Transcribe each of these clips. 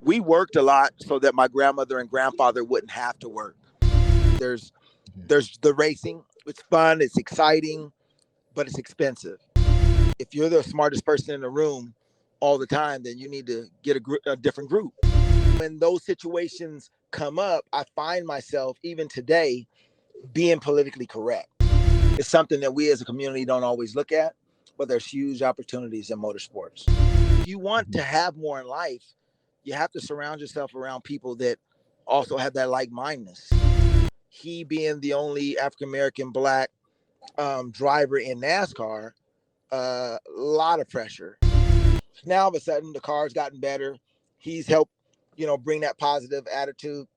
we worked a lot so that my grandmother and grandfather wouldn't have to work. There's the racing. It's fun. It's exciting, but it's expensive. If you're the smartest person in the room all the time, then you need to get a different group. When those situations come up, I find myself, even today, being politically correct. It's something that we as a community don't always look at, but there's huge opportunities in motorsports. If you want to have more in life, you have to surround yourself around people that also have that like-mindedness. He being the only African-American Black driver in NASCAR, a lot of pressure. Now, all of a sudden, the car's gotten better. He's helped, bring that positive attitude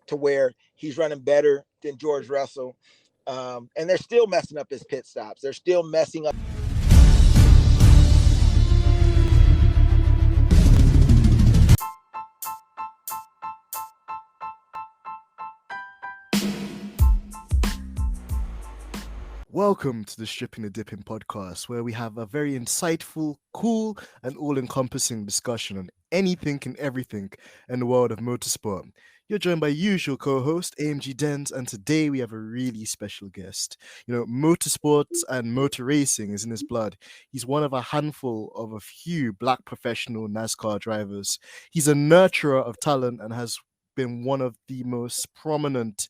to where he's running better than George Russell. And they're still messing up his pit stops. They're still messing up. Welcome to the Stripping the Dipping podcast, where we have a very insightful, cool, and all-encompassing discussion on anything and everything in the world of motorsport. You're joined by usual co-host AMG Denz, and today we have a really special guest. Motorsports and motor racing is in his blood. He's one of a handful of a few Black professional NASCAR drivers. He's a nurturer of talent and has been one of the most prominent,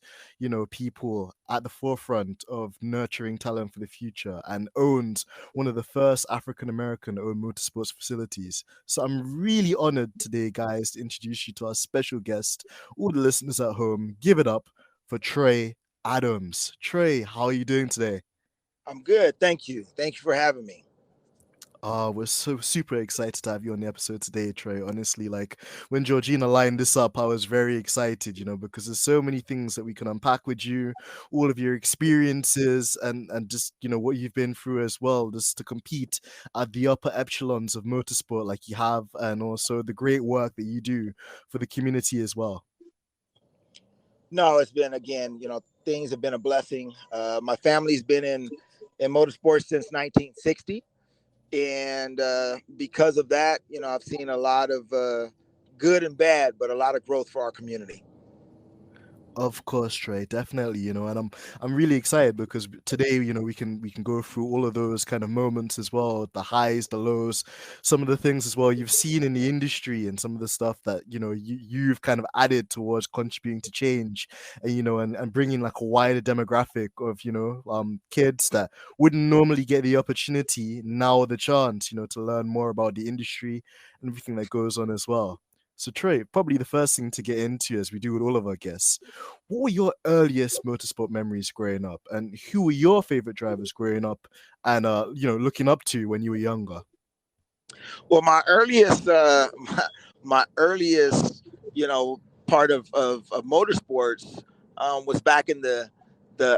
people at the forefront of nurturing talent for the future, and owns one of the first African-American owned motorsports facilities. So I'm really honored today, guys, to introduce you to our special guest. All the listeners at home, give it up for Trey Adams. Trey, how are you doing today? I'm good. Thank you. Thank you for having me. We're so super excited to have you on the episode today, Trey. Honestly, when Georgina lined this up, I was very excited, because there's so many things that we can unpack with you, all of your experiences and just, what you've been through as well, just to compete at the upper echelons of motorsport like you have, and also the great work that you do for the community as well. No, it's been, again, things have been a blessing. My family's been in motorsports since 1960. And because of that, I've seen a lot of good and bad, but a lot of growth for our community. Of course, Trey, definitely, and I'm really excited because today, we can go through all of those kind of moments as well, the highs, the lows, some of the things as well you've seen in the industry, and some of the stuff that you've kind of added towards contributing to change, and and bringing like a wider demographic of kids that wouldn't normally get the opportunity, now the chance, to learn more about the industry and everything that goes on as well. So Trey, probably the first thing to get into, as we do with all of our guests, what were your earliest motorsport memories growing up, and who were your favorite drivers growing up and looking up to when you were younger? Well, my earliest part of motorsports was back in the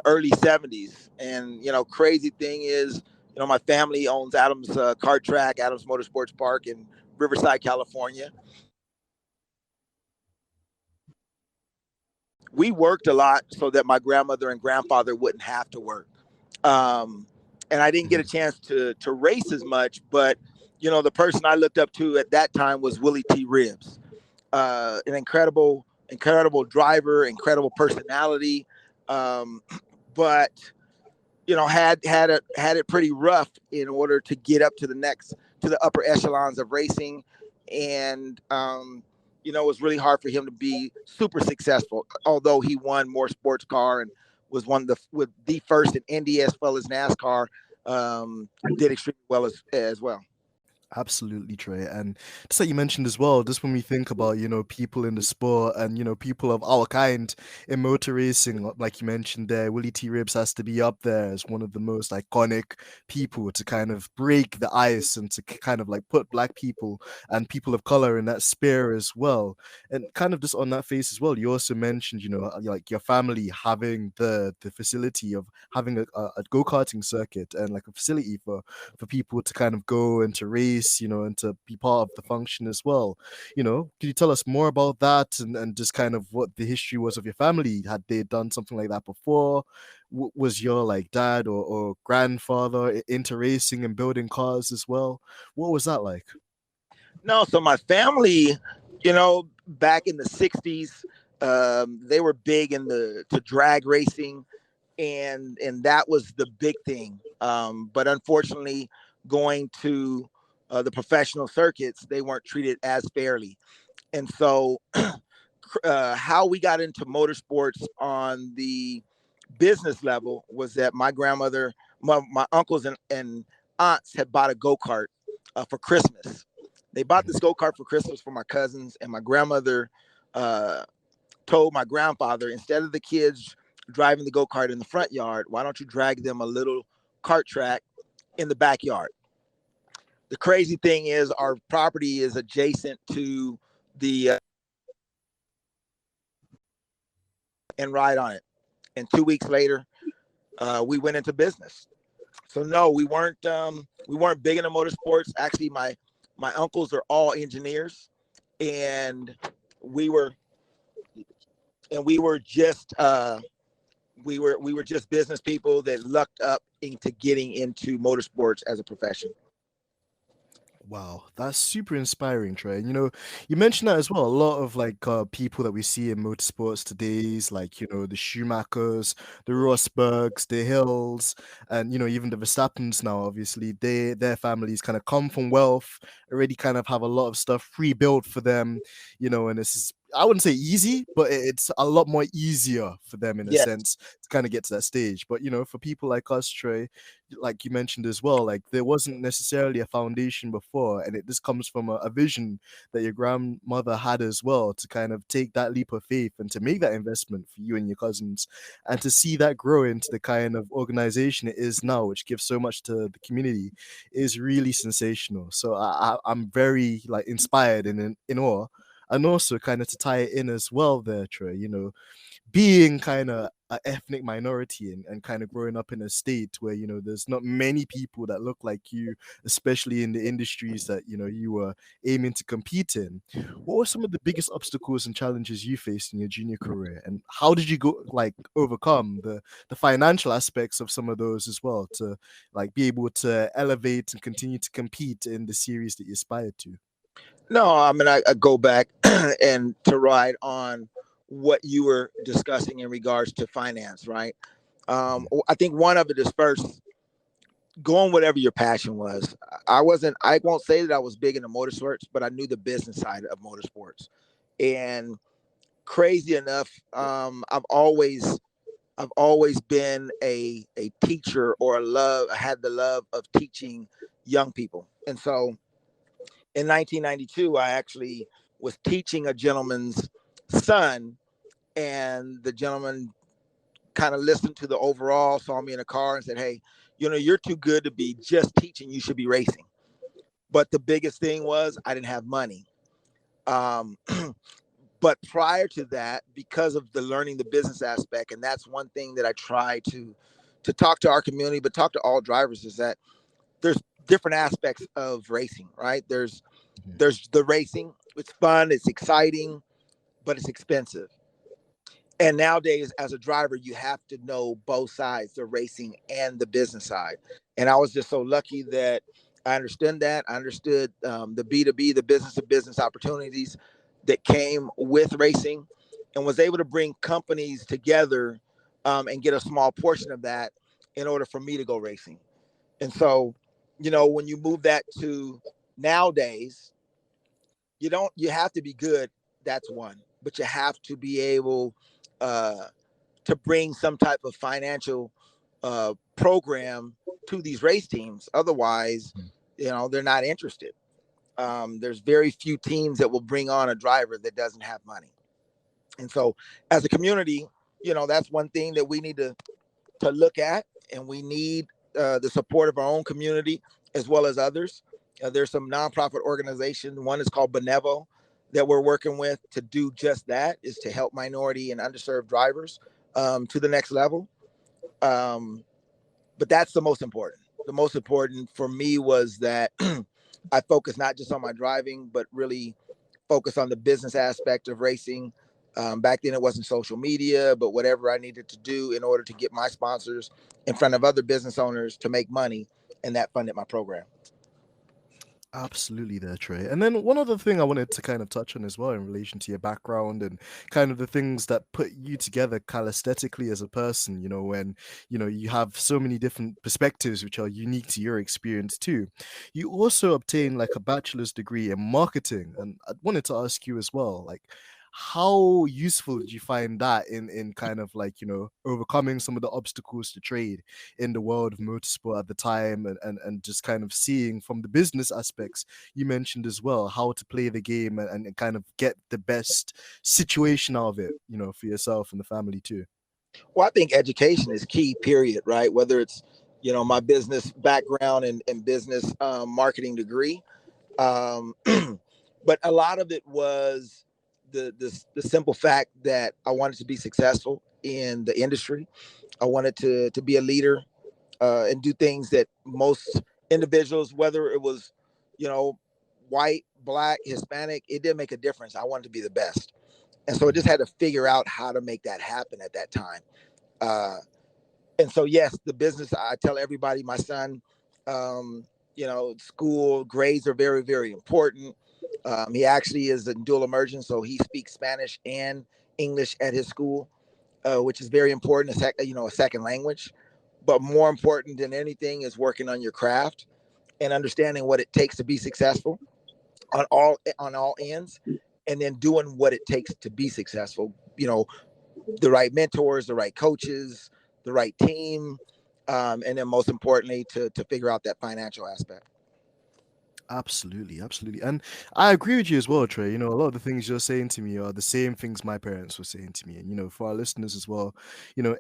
early 70s. And crazy thing is, my family owns Adams Kart Track, Adams Motorsports Park in Riverside, California. We worked a lot so that my grandmother and grandfather wouldn't have to work. And I didn't get a chance to race as much, but, the person I looked up to at that time was Willy T Ribs, an incredible driver, incredible personality. But, had it pretty rough in order to get up to the upper echelons of racing. And, it was really hard for him to be super successful, although he won more sports car and was one of the first in Indy as well as NASCAR, did extremely well as well. Absolutely, Trey. And just like you mentioned as well, just when we think about, people in the sport and, people of our kind in motor racing, like you mentioned there, Willy T Ribs has to be up there as one of the most iconic people to kind of break the ice and to kind of put Black people and people of color in that sphere as well. And kind of just on that face as well, you also mentioned, your family having the facility of having a go-karting circuit and a facility for people to kind of go and to race, and to be part of the function as well. Can you tell us more about that and just kind of what the history was of your family? Had they done something like that before? Was your dad or grandfather into racing and building cars as well? What was that like? No, so my family, back in the 60s, they were big in to drag racing, and that was the big thing. But unfortunately, going to the professional circuits, they weren't treated as fairly. And so, how we got into motorsports on the business level was that my grandmother, my uncles and aunts had bought a go-kart for Christmas. They bought this go-kart for Christmas for my cousins, and my grandmother uh, told my grandfather, instead of the kids driving the go-kart in the front yard, why don't you drag them a little kart track in the backyard? The crazy thing is our property is adjacent to the and ride on it. And 2 weeks later, we went into business. So no, we weren't big into motorsports. Actually, my uncles are all engineers, and we were we were just we were just business people that lucked up into getting into motorsports as a profession. Wow, that's super inspiring, Trey. And, you mentioned that as well. A lot of people that we see in motorsports today is the Schumachers, the Rosbergs, the Hills, and even the Verstappens now. Obviously, their families kind of come from wealth, already kind of have a lot of stuff pre-built for them, and this is, I wouldn't say easy, but it's a lot more easier for them in a Yes. sense to kind of get to that stage. But for people like us, Trey, like you mentioned as well, like there wasn't necessarily a foundation before, and this comes from a vision that your grandmother had as well, to kind of take that leap of faith and to make that investment for you and your cousins, and to see that grow into the kind of organization it is now, which gives so much to the community, is really sensational. So I'm very inspired and in awe. And also kind of to tie it in as well there, Trey, being kind of an ethnic minority and kind of growing up in a state where there's not many people that look like you, especially in the industries that you were aiming to compete in. What were some of the biggest obstacles and challenges you faced in your junior career, and how did you go overcome the financial aspects of some of those as well, to be able to elevate and continue to compete in the series that you aspired to? No, I mean I go back and to ride on what you were discussing in regards to finance, right? I think one of it is first going whatever your passion was. I won't say that I was big into motorsports, but I knew the business side of motorsports. And crazy enough, I've always been a teacher, or I had the love of teaching young people. And so in 1992, I actually was teaching a gentleman's son, and the gentleman kind of listened to the overall, saw me in a car, and said, "Hey, you're too good to be just teaching. You should be racing." But the biggest thing was I didn't have money. Um, but prior to that, because of the learning the business aspect, and that's one thing that I try to talk to our community, but talk to all drivers, is that there's different aspects of racing, right? There's the racing. It's fun, it's exciting, but it's expensive. And nowadays, as a driver, you have to know both sides, the racing and the business side. And I was just so lucky that I understood that. I understood the B2B, the business to business opportunities that came with racing, and was able to bring companies together and get a small portion of that in order for me to go racing. And so, when you move that to nowadays, you have to be good. That's one, but you have to be able uh, to bring some type of financial program to these race teams. Otherwise, they're not interested. There's very few teams that will bring on a driver that doesn't have money. And so, as a community, that's one thing that we need to look at, and we need the support of our own community as well as others. There's some nonprofit organizations. One is called Benevo that we're working with to do just that, is to help minority and underserved drivers to the next level. But that's the most important. The most important for me was that I focus not just on my driving, but really focus on the business aspect of racing. Back then, it wasn't social media, but whatever I needed to do in order to get my sponsors in front of other business owners to make money, and that funded my program. Absolutely there, Trey. And then one other thing I wanted to kind of touch on as well in relation to your background and kind of the things that put you together calisthetically as a person, when, you have so many different perspectives which are unique to your experience too. You also obtain like a bachelor's degree in marketing. And I wanted to ask you as well, like, how useful did you find that in kind of like, overcoming some of the obstacles to trade in the world of motorsport at the time, and just kind of seeing from the business aspects you mentioned as well how to play the game, and kind of get the best situation out of it, for yourself and the family too. Well, I think education is key, period, right? Whether it's, my business background and business marketing degree. Um, but a lot of it was the simple fact that I wanted to be successful in the industry. I wanted to be a leader and do things that most individuals, whether it was, you know, white, black, Hispanic, it didn't make a difference. I wanted to be the best. And so I just had to figure out how to make that happen at that time. Uh, and so, yes, the business, I tell everybody, my son, school grades are very, very important. He actually is in dual immersion, so he speaks Spanish and English at his school, which is very important, a second language. But more important than anything is working on your craft and understanding what it takes to be successful on all ends, and then doing what it takes to be successful. The right mentors, the right coaches, the right team, and then most importantly, to figure out that financial aspect. Absolutely, absolutely. And I agree with you as well, Trey. A lot of the things you're saying to me are the same things my parents were saying to me. And, for our listeners as well,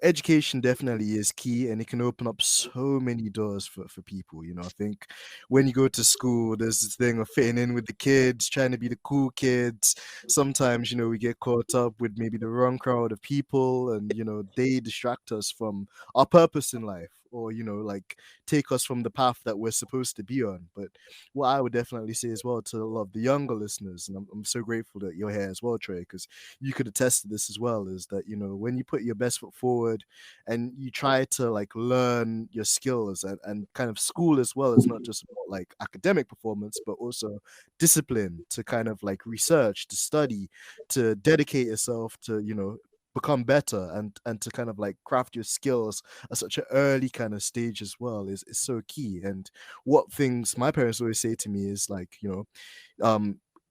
education definitely is key, and it can open up so many doors for people. I think when you go to school, there's this thing of fitting in with the kids, trying to be the cool kids. Sometimes, we get caught up with maybe the wrong crowd of people, and, they distract us from our purpose in life, or, like take us from the path that we're supposed to be on. But what I would definitely say as well to a lot of the younger listeners, and I'm so grateful that you're here as well, Trey, because you could attest to this as well, is that, when you put your best foot forward and you try to like learn your skills, and kind of school as well, is not just about like academic performance, but also discipline to kind of like research, to study, to dedicate yourself to, become better, and to kind of like craft your skills at such an early kind of stage as well is so key. And what things my parents always say to me is like,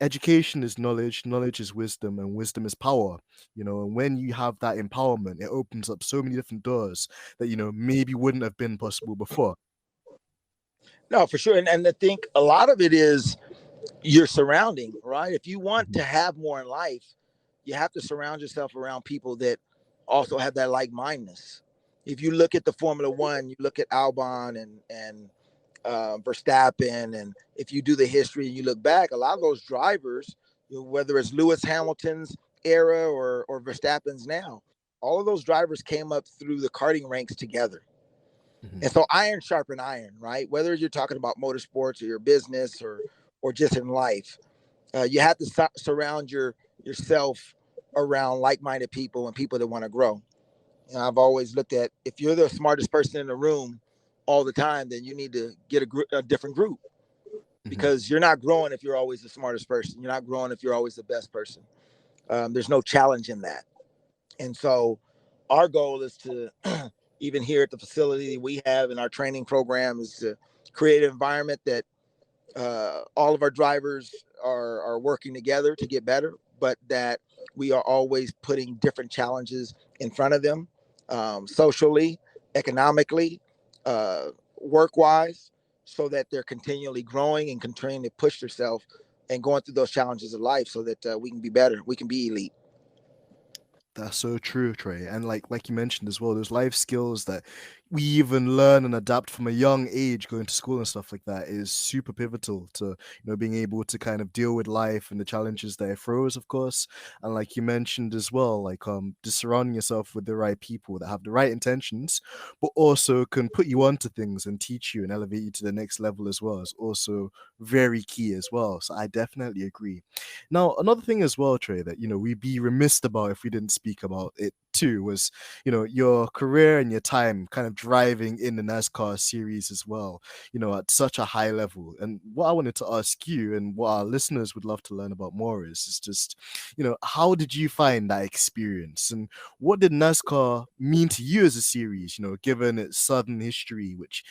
education is knowledge, knowledge is wisdom, and wisdom is power. And when you have that empowerment, it opens up so many different doors that, maybe wouldn't have been possible before. No, for sure. And I think a lot of it is your surrounding, right? If you want Mhm. to have more in life, you have to surround yourself around people that also have that like mindedness. If you look at the Formula One, you look at Albon and Verstappen, and if you do the history and you look back, a lot of those drivers, whether it's Lewis Hamilton's era or Verstappen's now, all of those drivers came up through the karting ranks together. Mhm. And so iron sharpen iron, right? Whether you're talking about motorsports or your business or just in life, you have to surround yourself around like-minded people and people that want to grow. And I've always looked at, if you're the smartest person in the room all the time, then you need to get a different group, Mhm. because you're not growing if you're always the smartest person. You're not growing if you're always the best person. There's no challenge in that. And so our goal is to, even here at the facility we have in our training program, is to create an environment that all of our drivers are working together to get better, but that we are always putting different challenges in front of them, socially, economically, work wise, so that they're continually growing and continuing to push themselves and going through those challenges of life, so that we can be better, we can be elite. That's so true, Trey. And like you mentioned as well, those life skills that we even learn and adapt from a young age, going to school and stuff like that, is super pivotal to, being able to kind of deal with life and the challenges that it throws, of course. And like you mentioned as well, like just surrounding yourself with the right people that have the right intentions, but also can put you onto things and teach you and elevate you to the next level as well, is also very key as well. So I definitely agree. Now, another thing as well, Trey, that we'd be remiss about if we didn't speak about it too was, your career and your time kind of driving in the NASCAR series as well, at such a high level. And what I wanted to ask you, and what our listeners would love to learn about more, is just, how did you find that experience? And what did NASCAR mean to you as a series, given its sudden history, which,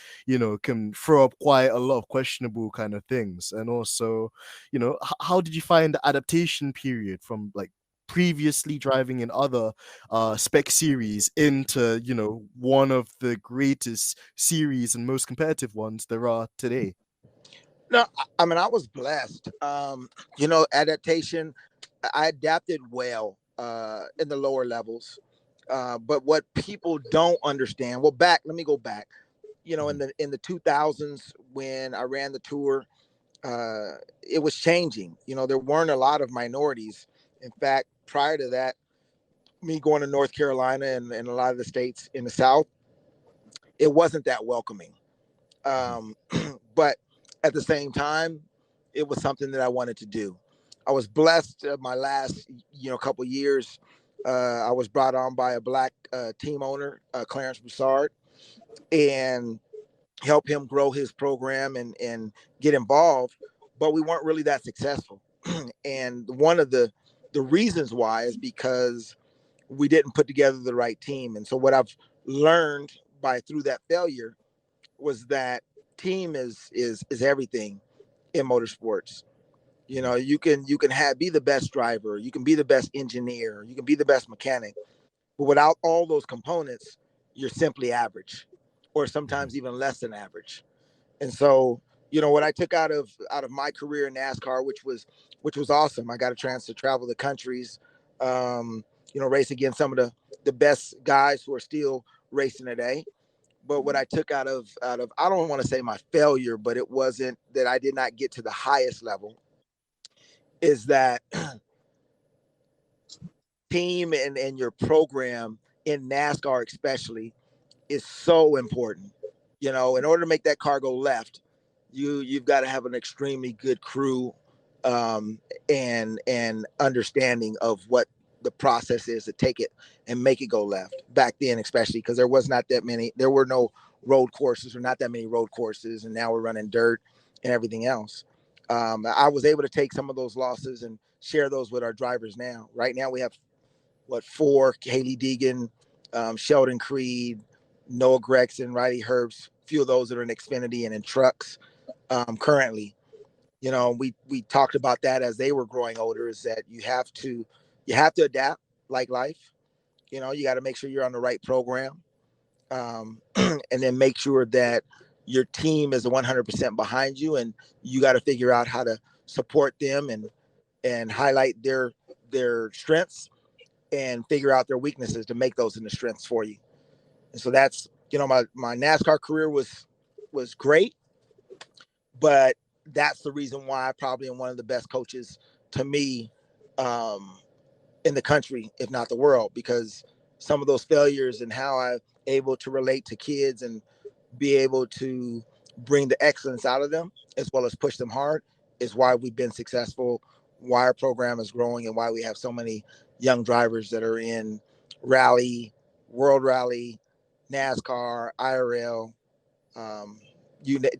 can throw up quite a lot of questionable kind of things? And also, how did you find the adaptation period from like previously driving in other spec series into one of the greatest series and most competitive ones there are today? No, I mean, I was blessed. Adaptation, I adapted well in the lower levels. But what people don't understand, well, let me go back. In the 2000s when I ran the tour, it was changing. There weren't a lot of minorities. In fact, prior to that, me going to North Carolina and a lot of the states in the South, it wasn't that welcoming. Um, but at the same time, it was something that I wanted to do. I was blessed my last, couple years. I was brought on by a black team owner, Clarence Broussard, and help him grow his program and get involved. But we weren't really that successful. And one of the reasons why is because we didn't put together the right team. And so what I've learned through that failure was that team is everything in motorsports. You can be the best driver, you can be the best engineer, you can be the best mechanic, but without all those components, you're simply average, or sometimes even less than average. And so, what I took out of my career in NASCAR, which was awesome. I got a chance to travel the countries, race against some of the best guys who are still racing today. But what I took out of I don't want to say my failure, but it wasn't that I did not get to the highest level, is that team and your program in NASCAR especially is so important. In order to make that car go left, you've got to have an extremely good crew, and understanding of what the process is to take it and make it go left. Back then, especially because there were no road courses, or not that many road courses, and now we're running dirt and everything else. I was able to take some of those losses and share those with our drivers now. Right now, we have four: Haley Deegan, Sheldon Creed, Noah Gregson, Riley Herbst. Few of those that are in Xfinity and in trucks currently. We talked about that as they were growing older. Is that you have to adapt like life. You got to make sure you're on the right program, and then make sure that your team is 100% behind you, and you got to figure out how to support them and highlight their strengths and figure out their weaknesses to make those into strengths for you. And so that's, my NASCAR career was great, but that's the reason why I probably am one of the best coaches to me, um, in the country, if not the world, because some of those failures and how I'm able to relate to kids and be able to bring the excellence out of them as well as push them hard is why we've been successful, why our program is growing, and why we have so many young drivers that are in rally, world rally, NASCAR, IRL, um,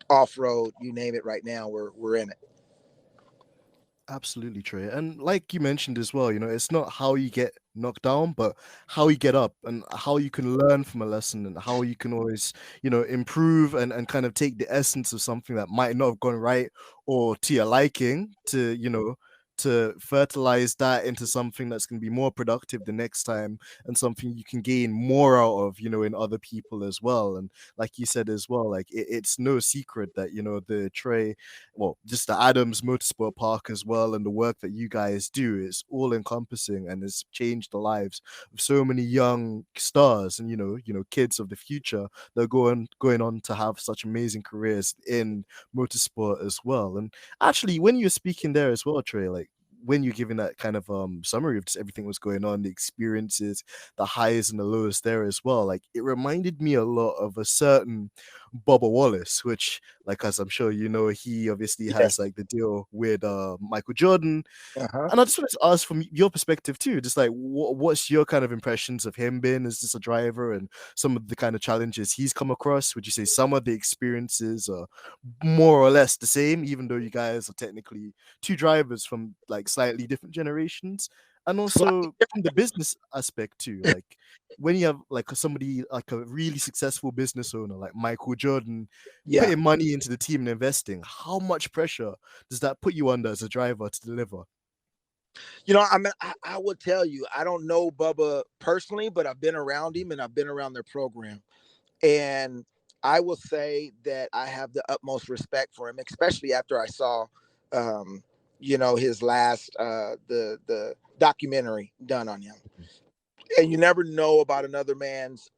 off road, you name it. Right now, we're in it. Absolutely, Trey. And like you mentioned as well, it's not how you get knocked down, but how you get up, and how you can learn from a lesson, and how you can always, improve, and kind of take the essence of something that might not have gone right or to your liking to, to fertilize that into something that's going to be more productive the next time, and something you can gain more out of, in other people as well. And like you said as well, like it's no secret that, the Trey, well, just the Adams Motorsport Park as well, and the work that you guys do is all encompassing and has changed the lives of so many young stars, and kids of the future that are going on to have such amazing careers in motorsport as well. And actually, when you're speaking there as well, Trey, like when you're giving that kind of summary of just everything was going on, the experiences, the highs and the lows there as well, like it reminded me a lot of a certain Bubba Wallace, which, like, as I'm sure you know, he obviously Yeah. has like the deal with Michael Jordan. Uh-huh. And I just wanted to ask from your perspective too, just like what's your kind of impressions of him being as just a driver and some of the kind of challenges he's come across? Would you say some of the experiences are more or less the same, even though you guys are technically two drivers from like slightly different generations? And Slightly also from the business aspect too, like when you have like somebody like a really successful business owner like Michael Jordan Yeah. putting money into the team and investing, how much pressure does that put you under as a driver to deliver? I mean, I would tell you, I don't know Bubba personally, but I've been around him and I've been around their program. And I will say that I have the utmost respect for him, especially after I saw, his last, the documentary done on him. And you never know about another man's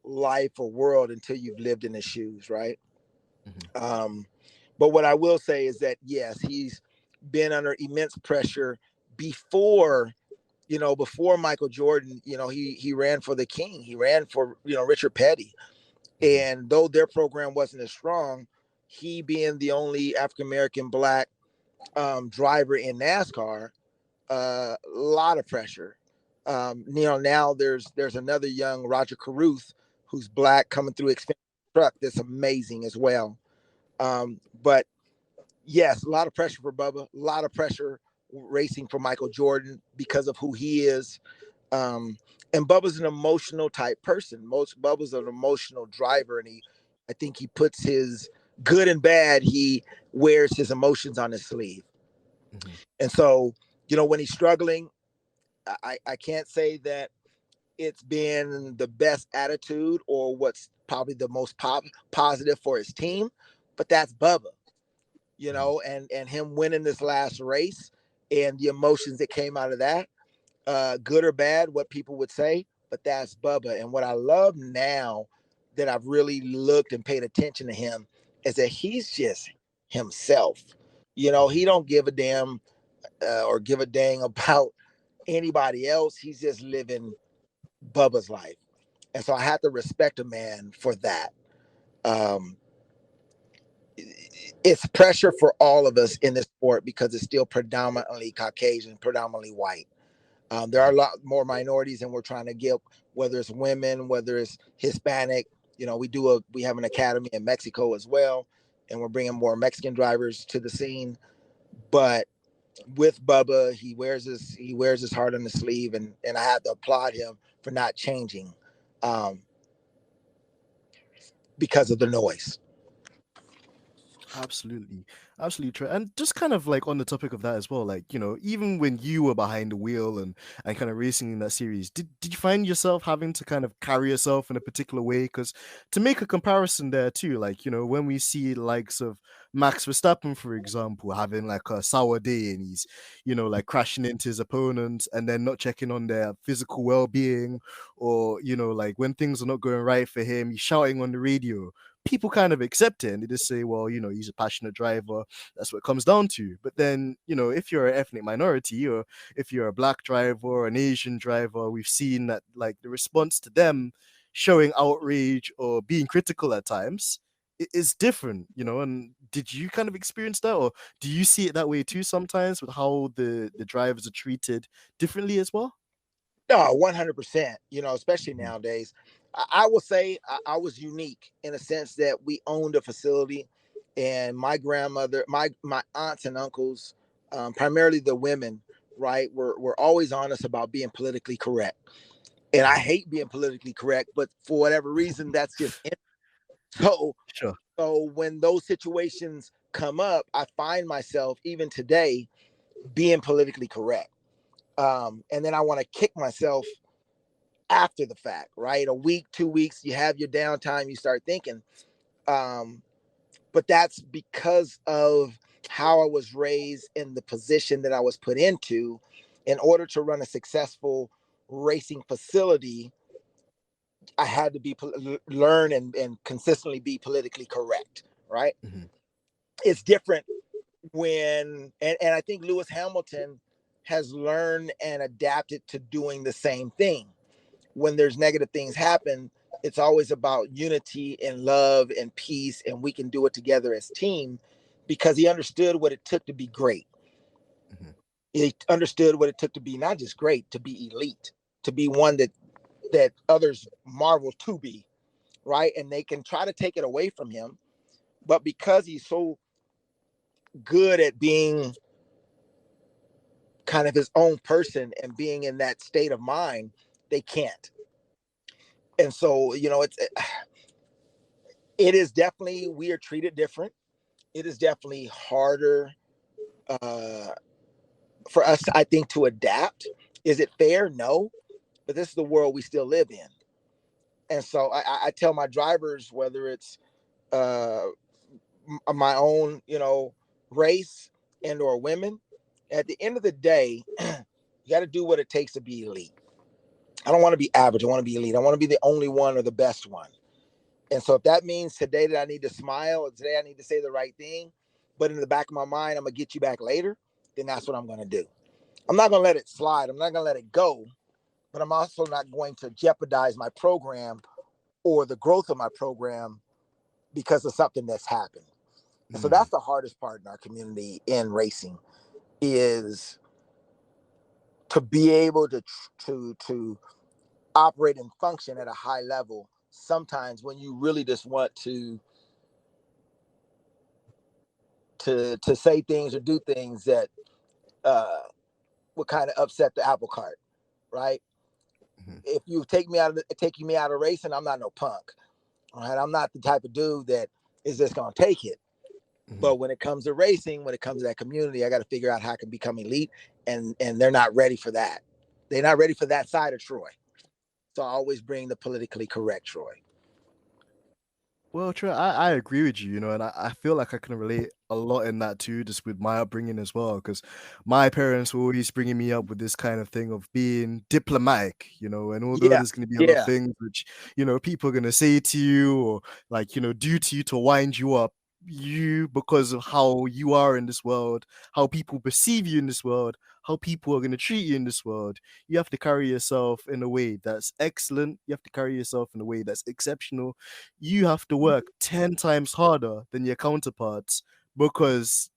life or world until you've lived in his shoes, right? Mhm. But what I will say is that, yes, he's been under immense pressure before before Michael Jordan. He ran for the king. He ran for, Richard Petty. Mhm. And though their program wasn't as strong, he being the only African American black driver in NASCAR, a lot of pressure. Now there's another young Roger Caruth who's black coming through Xfinity truck that's amazing as well. But yes, a lot of pressure for Bubba, a lot of pressure racing for Michael Jordan because of who he is. And Bubba's an emotional type person. Bubba's an emotional driver, and I think he puts his good and bad. He wears his emotions on his sleeve, Mhm. and so when he's struggling, I can't say that it's been the best attitude or what's probably the most positive for his team, but that's Bubba. Mhm. And him winning this last race and the emotions that came out of that, good or bad, what people would say, but that's Bubba. And what I love now that I've really looked and paid attention to him is that he's just himself. He Mhm. don't give a damn or give a dang about anybody else. He's just living Bubba's life. And so I have to respect a man for that. Um, it's pressure for all of us in this sport because it's still predominantly Caucasian, predominantly white. There are a Mhm. lot more minorities, and we're trying to get, whether it's women, whether it's Hispanic. We have an academy in Mexico as well, and we're bringing more Mexican drivers to the scene. But with Bubba, he wears his heart on his sleeve, and I have to applaud him for not changing, um, because of the noise. Absolutely. Absolutely true. And just kind of like on the topic of that as well, like, even when you were behind the wheel and kind of racing in that series, did you find yourself having to kind of carry yourself in a particular way? Because to make a comparison there too, like, when we see the likes of Max Verstappen, for example, having like a sour day and he's, like crashing into his opponents and then not checking on their physical well-being, or, like when things are not going right for him, he's shouting on the radio. People kind of accept it and they just say, well, he's a passionate driver. That's what it comes down to. But then, if you're an ethnic minority or if you're a black driver or an Asian driver, we've seen that like the response to them showing outrage or being critical at times is different, and did you kind of experience that, or do you see it that way too sometimes with how the drivers are treated differently as well? No, 100%. Especially Mhm. nowadays. I will say I was unique in a sense that we owned a facility, and my grandmother, my aunts and uncles, primarily the women, right, were always honest about being politically correct. And I Mhm. hate being politically correct, but for whatever reason, that's just it. So Sure. so when those situations come up, I find myself even today being politically correct. And then I want to kick myself after the fact, right? A week, 2 weeks, you have your downtime, you start thinking. Um, but that's because of how I was raised in the position that I was put into. In order to run a successful racing facility, I had to learn and consistently be politically correct, right? Mhm. It's different and I think Lewis Hamilton has learned and adapted to doing the same thing. When there's negative things happen, It's always about unity and love and peace, and we can do it together as team, because he understood what it took to be great. Mhm. He understood what it took to be not just great, to be elite, to be one that others marvel to be, right? And they can try to take it away from him, but because he's so good at being kind of his own person and being in that state of mind, they can't. And so, it is definitely, we are treated different. It is definitely harder uh, for us, I think, to adapt. Is it fair? No, but this is the world we still live in. And so I tell my drivers, whether it's uh, my own, race and or women, at the end of the day, you got to do what it takes to be elite. I don't want to be average. I want to be elite. I want to be the only one or the best one. And so if that means today that I need to smile, or today I need to say the right thing, but in the back of my mind, I'm going to get you back later, then that's what I'm going to do. I'm not going to let it slide. I'm not going to let it go, but I'm also not going to jeopardize my program or the growth of my program because of something that's happened. And so that's the hardest part in our community in racing, is to be able to operate and function at a high level sometimes when you really just want to say things or do things that would kind of upset the apple cart, right? Mhm. If you taking me out of racing, I'm not no punk. All right, I'm not the type of dude that is just gonna take it. Mhm. But when it comes to racing, when it comes to that community, I got to figure out how I can become elite, and they're not ready for that. They're not ready for that side of Troy. So I always bring the politically correct Troy. Well, Trey, I agree with you, and I feel like I can relate a lot in that too, just with my upbringing as well, because my parents were always bringing me up with this kind of thing of being diplomatic, and although Yeah, there's going to be a lot of yeah, things which, people are going to say to you or like, do to you to wind you up, because of how you are in this world, how people perceive you in this world, how people are going to treat you in this world, you have to carry yourself in a way that's excellent. You have to carry yourself in a way that's exceptional. You have to work 10 times harder than your counterparts, because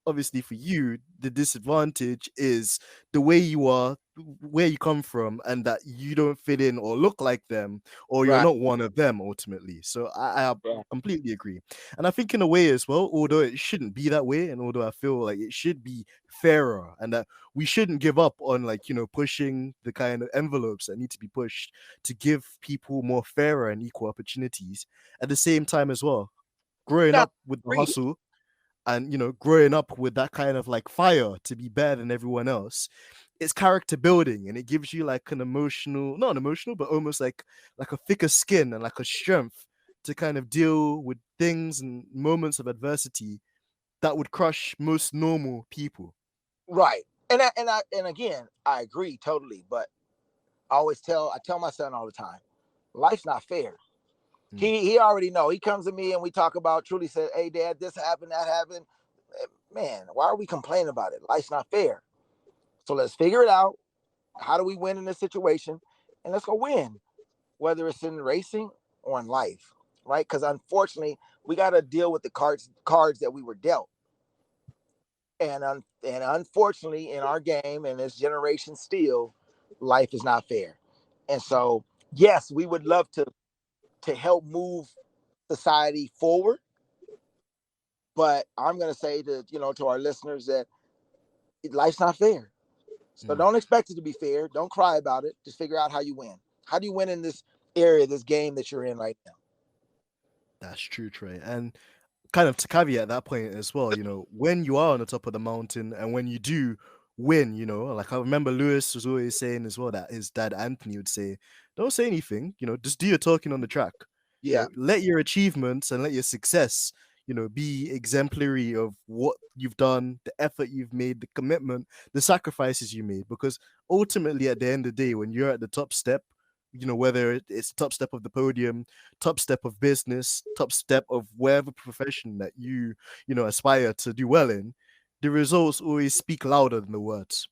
obviously for you the disadvantage is the way you are, where you come from, and that you don't fit in or look like them, or you're right, not one of them ultimately. So I right, completely agree. And I think in a way as well, although it shouldn't be that way, and although I feel like it should be fairer, and that we shouldn't give up on, like, pushing the kind of envelopes that need to be pushed to give people more fairer and equal opportunities, at the same time as well, growing now up with the agree. hustle, and growing up with that kind of like fire to be better than everyone else, it's character building, and it gives you like an emotional, not an emotional, but almost like a thicker skin and like a strength to kind of deal with things and moments of adversity that would crush most normal people. Right. And again, I agree totally, but I tell my son all the time, life's not fair. Mm. He already know. He comes to me and we talk about, truly said, "Hey dad, this happened, that happened." Man, why are we complaining about it? Life's not fair. So let's figure it out. How do we win in this situation? And let's go win, whether it's in racing or in life, right? Because unfortunately, we got to deal with the cards that we were dealt. And unfortunately, in our game and this generation still, life is not fair. And so, yes, we would love to help move society forward, but I'm going to say to our listeners that life's not fair. So Mm. don't expect it to be fair. Don't cry about it. Just figure out how you win. How do you win in this area, this game that you're in right now? That's true, Trey. And kind of to caveat that point as well, when you are on the top of the mountain and when you do win, like I remember Lewis was always saying as well that his dad Anthony would say, don't say anything, just do your talking on the track. Yeah, Let your achievements and let your success, be exemplary of what you've done, the effort you've made, the commitment, the sacrifices you made. Because ultimately, at the end of the day, when you're at the top step, whether it's top step of the podium, top step of business, top step of whatever profession that you aspire to do well in, the results always speak louder than the words.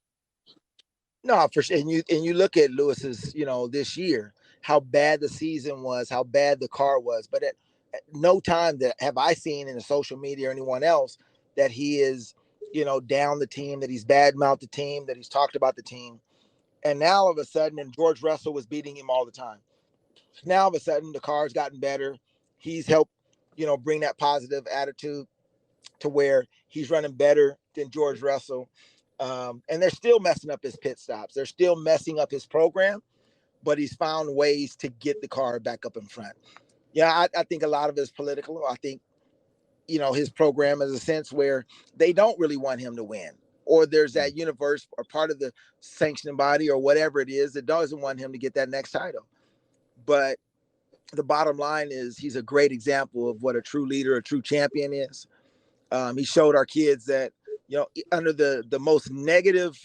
no, for sure. And you look at Lewis's, this year. how bad the season was, how bad the car was. But at no time that have I seen in the social media or anyone else that he is, down the team, that he's badmouthed the team, that he's talked about the team. And now all of a sudden, and George Russell was beating him all the time. Now all of a sudden, the car's gotten better. He's helped, bring that positive attitude to where he's running better than George Russell. And they're still messing up his pit stops. They're still messing up his program, but he's found ways to get the car back up in front. Yeah, I think a lot of it is political. I think, his program is a sense where they don't really want him to win, or there's that universe or part of the sanctioning body or whatever it is that doesn't want him to get that next title. But the bottom line is he's a great example of what a true leader, a true champion is. He showed our kids that, under the most negative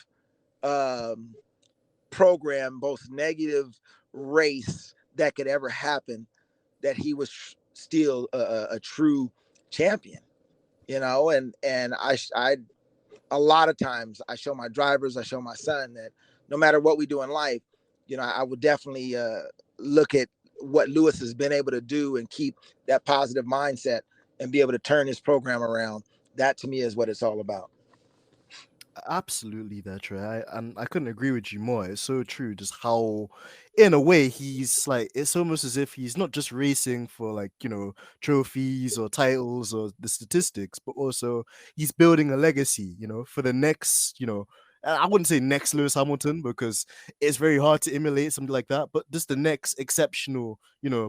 program, most negative race that could ever happen, that he was still a true champion, and I a lot of times I show my drivers, I show my son that no matter what we do in life, I would definitely look at what Lewis has been able to do and keep that positive mindset and be able to turn his program around. That to me is what it's all about. Absolutely, there, Trey. And I couldn't agree with you more. It's so true, just how, in a way, he's like, it's almost as if he's not just racing for, like, trophies or titles or the statistics, but also he's building a legacy, for the next, I wouldn't say next Lewis Hamilton, because it's very hard to emulate something like that, but just the next exceptional,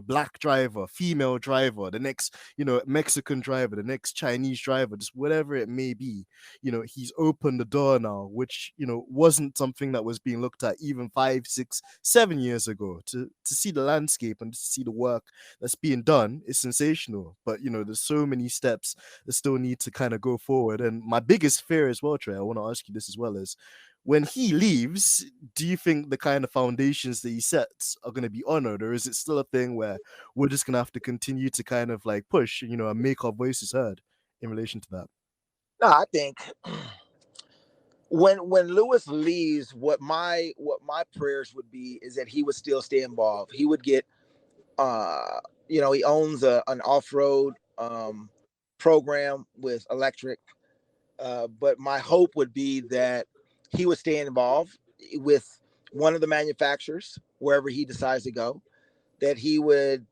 black driver, female driver, the next, Mexican driver, the next Chinese driver, just whatever it may be. He's opened the door now, which, wasn't something that was being looked at even 5, 6, 7 years ago. To see the landscape and to see the work that's being done is sensational. But, there's so many steps that still need to kind of go forward. And my biggest fear as well, Trey, I want to ask you this as well, is when he leaves, do you think the kind of foundations that he sets are going to be honored, or is it still a thing where we're just going to have to continue to kind of like push, and make our voices heard in relation to that? No, I think when Lewis leaves, what my prayers would be is that he would still stay involved. He would get, he owns an off-road program with electric, but my hope would be that he would stay involved with one of the manufacturers wherever he decides to go, that he would,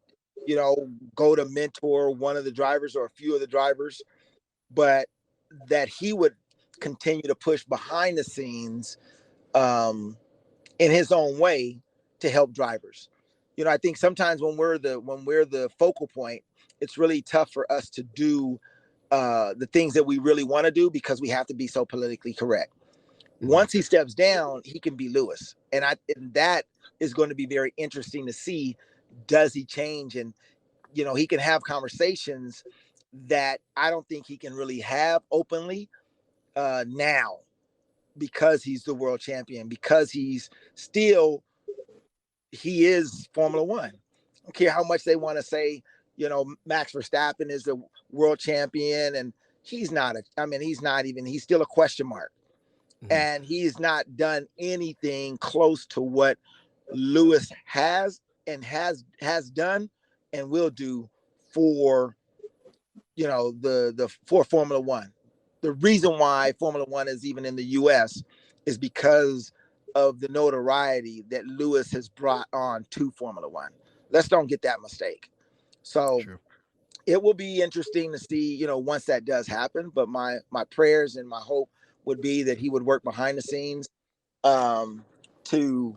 go to mentor one of the drivers or a few of the drivers, but that he would continue to push behind the scenes in his own way to help drivers. I think sometimes when we're the focal point, it's really tough for us to do the things that we really want to do because we have to be so politically correct. Once he steps down, he can be Lewis, and that is going to be very interesting to see. Does he change? And he can have conversations that I don't think he can really have openly now, because he's the world champion, because he is Formula One. I don't care how much they want to say, Max Verstappen is the world champion, and he's not he's still a question mark. And he's not done anything close to what Lewis has done and will do for, for Formula One. The reason why Formula One is even in the US is because of the notoriety that Lewis has brought on to Formula One. Let's don't get that mistake. So True. It will be interesting to see, once that does happen. But my prayers and my hope would be that he would work behind the scenes to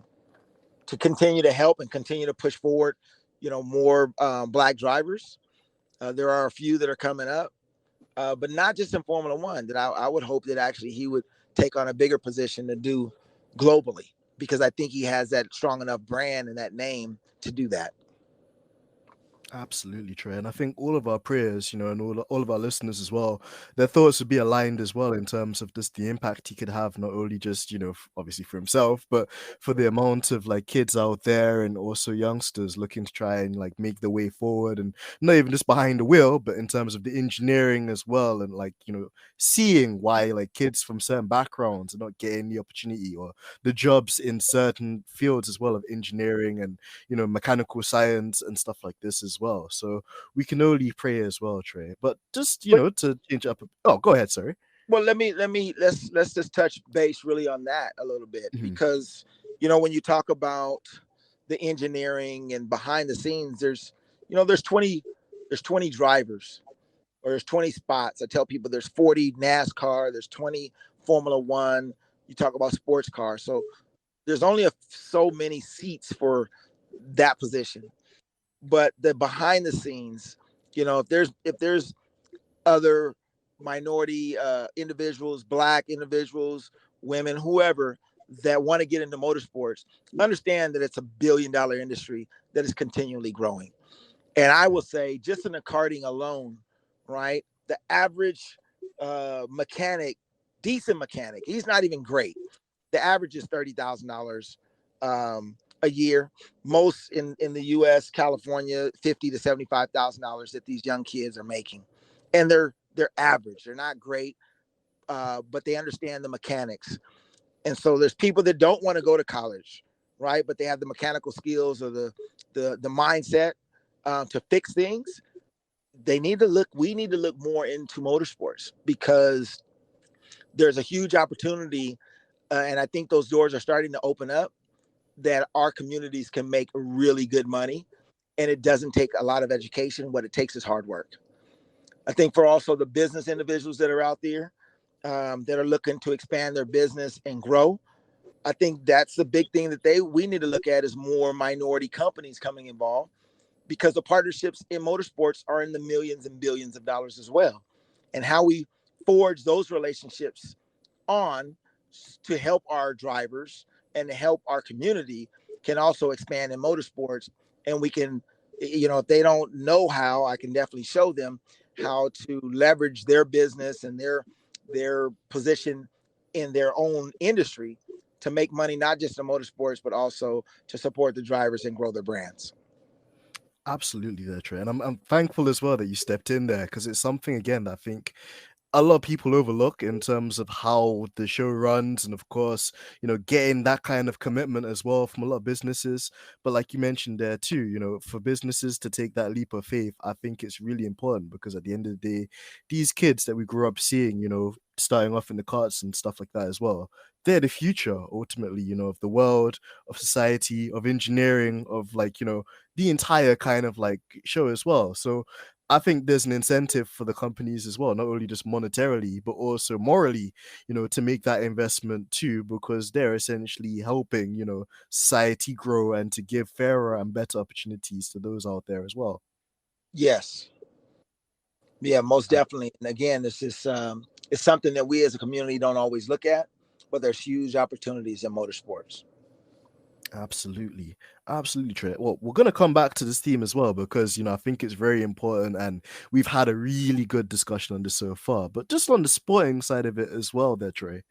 continue to help and continue to push forward, more black drivers. There are a few that are coming up, but not just in Formula One. That I would hope that actually he would take on a bigger position to do globally, because I think he has that strong enough brand and that name to do that. Absolutely, Trey. And I think all of our prayers, and all of our listeners as well, their thoughts would be aligned as well in terms of just the impact he could have, not only just, obviously for himself, but for the amount of like kids out there and also youngsters looking to try and like make their way forward and not even just behind the wheel, but in terms of the engineering as well. And like, seeing why like kids from certain backgrounds are not getting the opportunity or the jobs in certain fields as well of engineering and mechanical science and stuff like this as well. So we can only pray as well, Trey. But just, But to change up. Oh, go ahead, sorry. well, let's just touch base really on that a little bit, Mhm. because when you talk about the engineering and behind the scenes, there's 20 drivers, or there's 20 spots. I tell people there's 40 NASCAR, there's 20 Formula One. You talk about sports cars, so there's only so many seats for that position. But the behind the scenes, if there's other minority individuals, black individuals, women, whoever, that want to get into motorsports, understand that it's $1 billion industry that is continually growing. And I will say, just in the karting alone, right, the average mechanic, decent mechanic, he's not even great. The average is $30,000 a year. Most in the U.S., California, $50,000 to $75,000 that these young kids are making, and they're average. They're not great, but they understand the mechanics. And so there's people that don't want to go to college, right? But they have the mechanical skills or the mindset to fix things. They need to look. We need to look more into motorsports, because there's a huge opportunity, and I think those doors are starting to open up, that our communities can make really good money, and it doesn't take a lot of education. What it takes is hard work. I think for also the business individuals that are out there, that are looking to expand their business and grow, I think that's the big thing that we need to look at, is more minority companies coming involved, because the partnerships in motorsports are in the millions and billions of dollars as well. And how we forge those relationships on to help our drivers and to help our community can also expand in motorsports. And we can, if they don't know how, I can definitely show them how to leverage their business and their position in their own industry to make money, not just in motorsports, but also to support the drivers and grow their brands. Absolutely there, Trey. And I'm thankful as well that you stepped in there because it's something again that I think a lot of people overlook in terms of how the show runs and of course getting that kind of commitment as well from a lot of businesses. But like you mentioned there too, for businesses to take that leap of faith, I think it's really important because at the end of the day, these kids that we grew up seeing, starting off in the carts and stuff like that as well, they're the future ultimately, of the world, of society, of engineering, of like the entire kind of like show as well. So I think there's an incentive for the companies as well, not only just monetarily, but also morally, to make that investment too, because they're essentially helping, society grow and to give fairer and better opportunities to those out there as well. Yes. Yeah, most Uh, definitely. And again, this is it's something that we as a community don't always look at, but there's huge opportunities in motorsports. Absolutely. Absolutely, Trey. Well, we're going to come back to this theme as well because, I think it's very important and we've had a really good discussion on this so far. But just on the sporting side of it as well, there, Trey.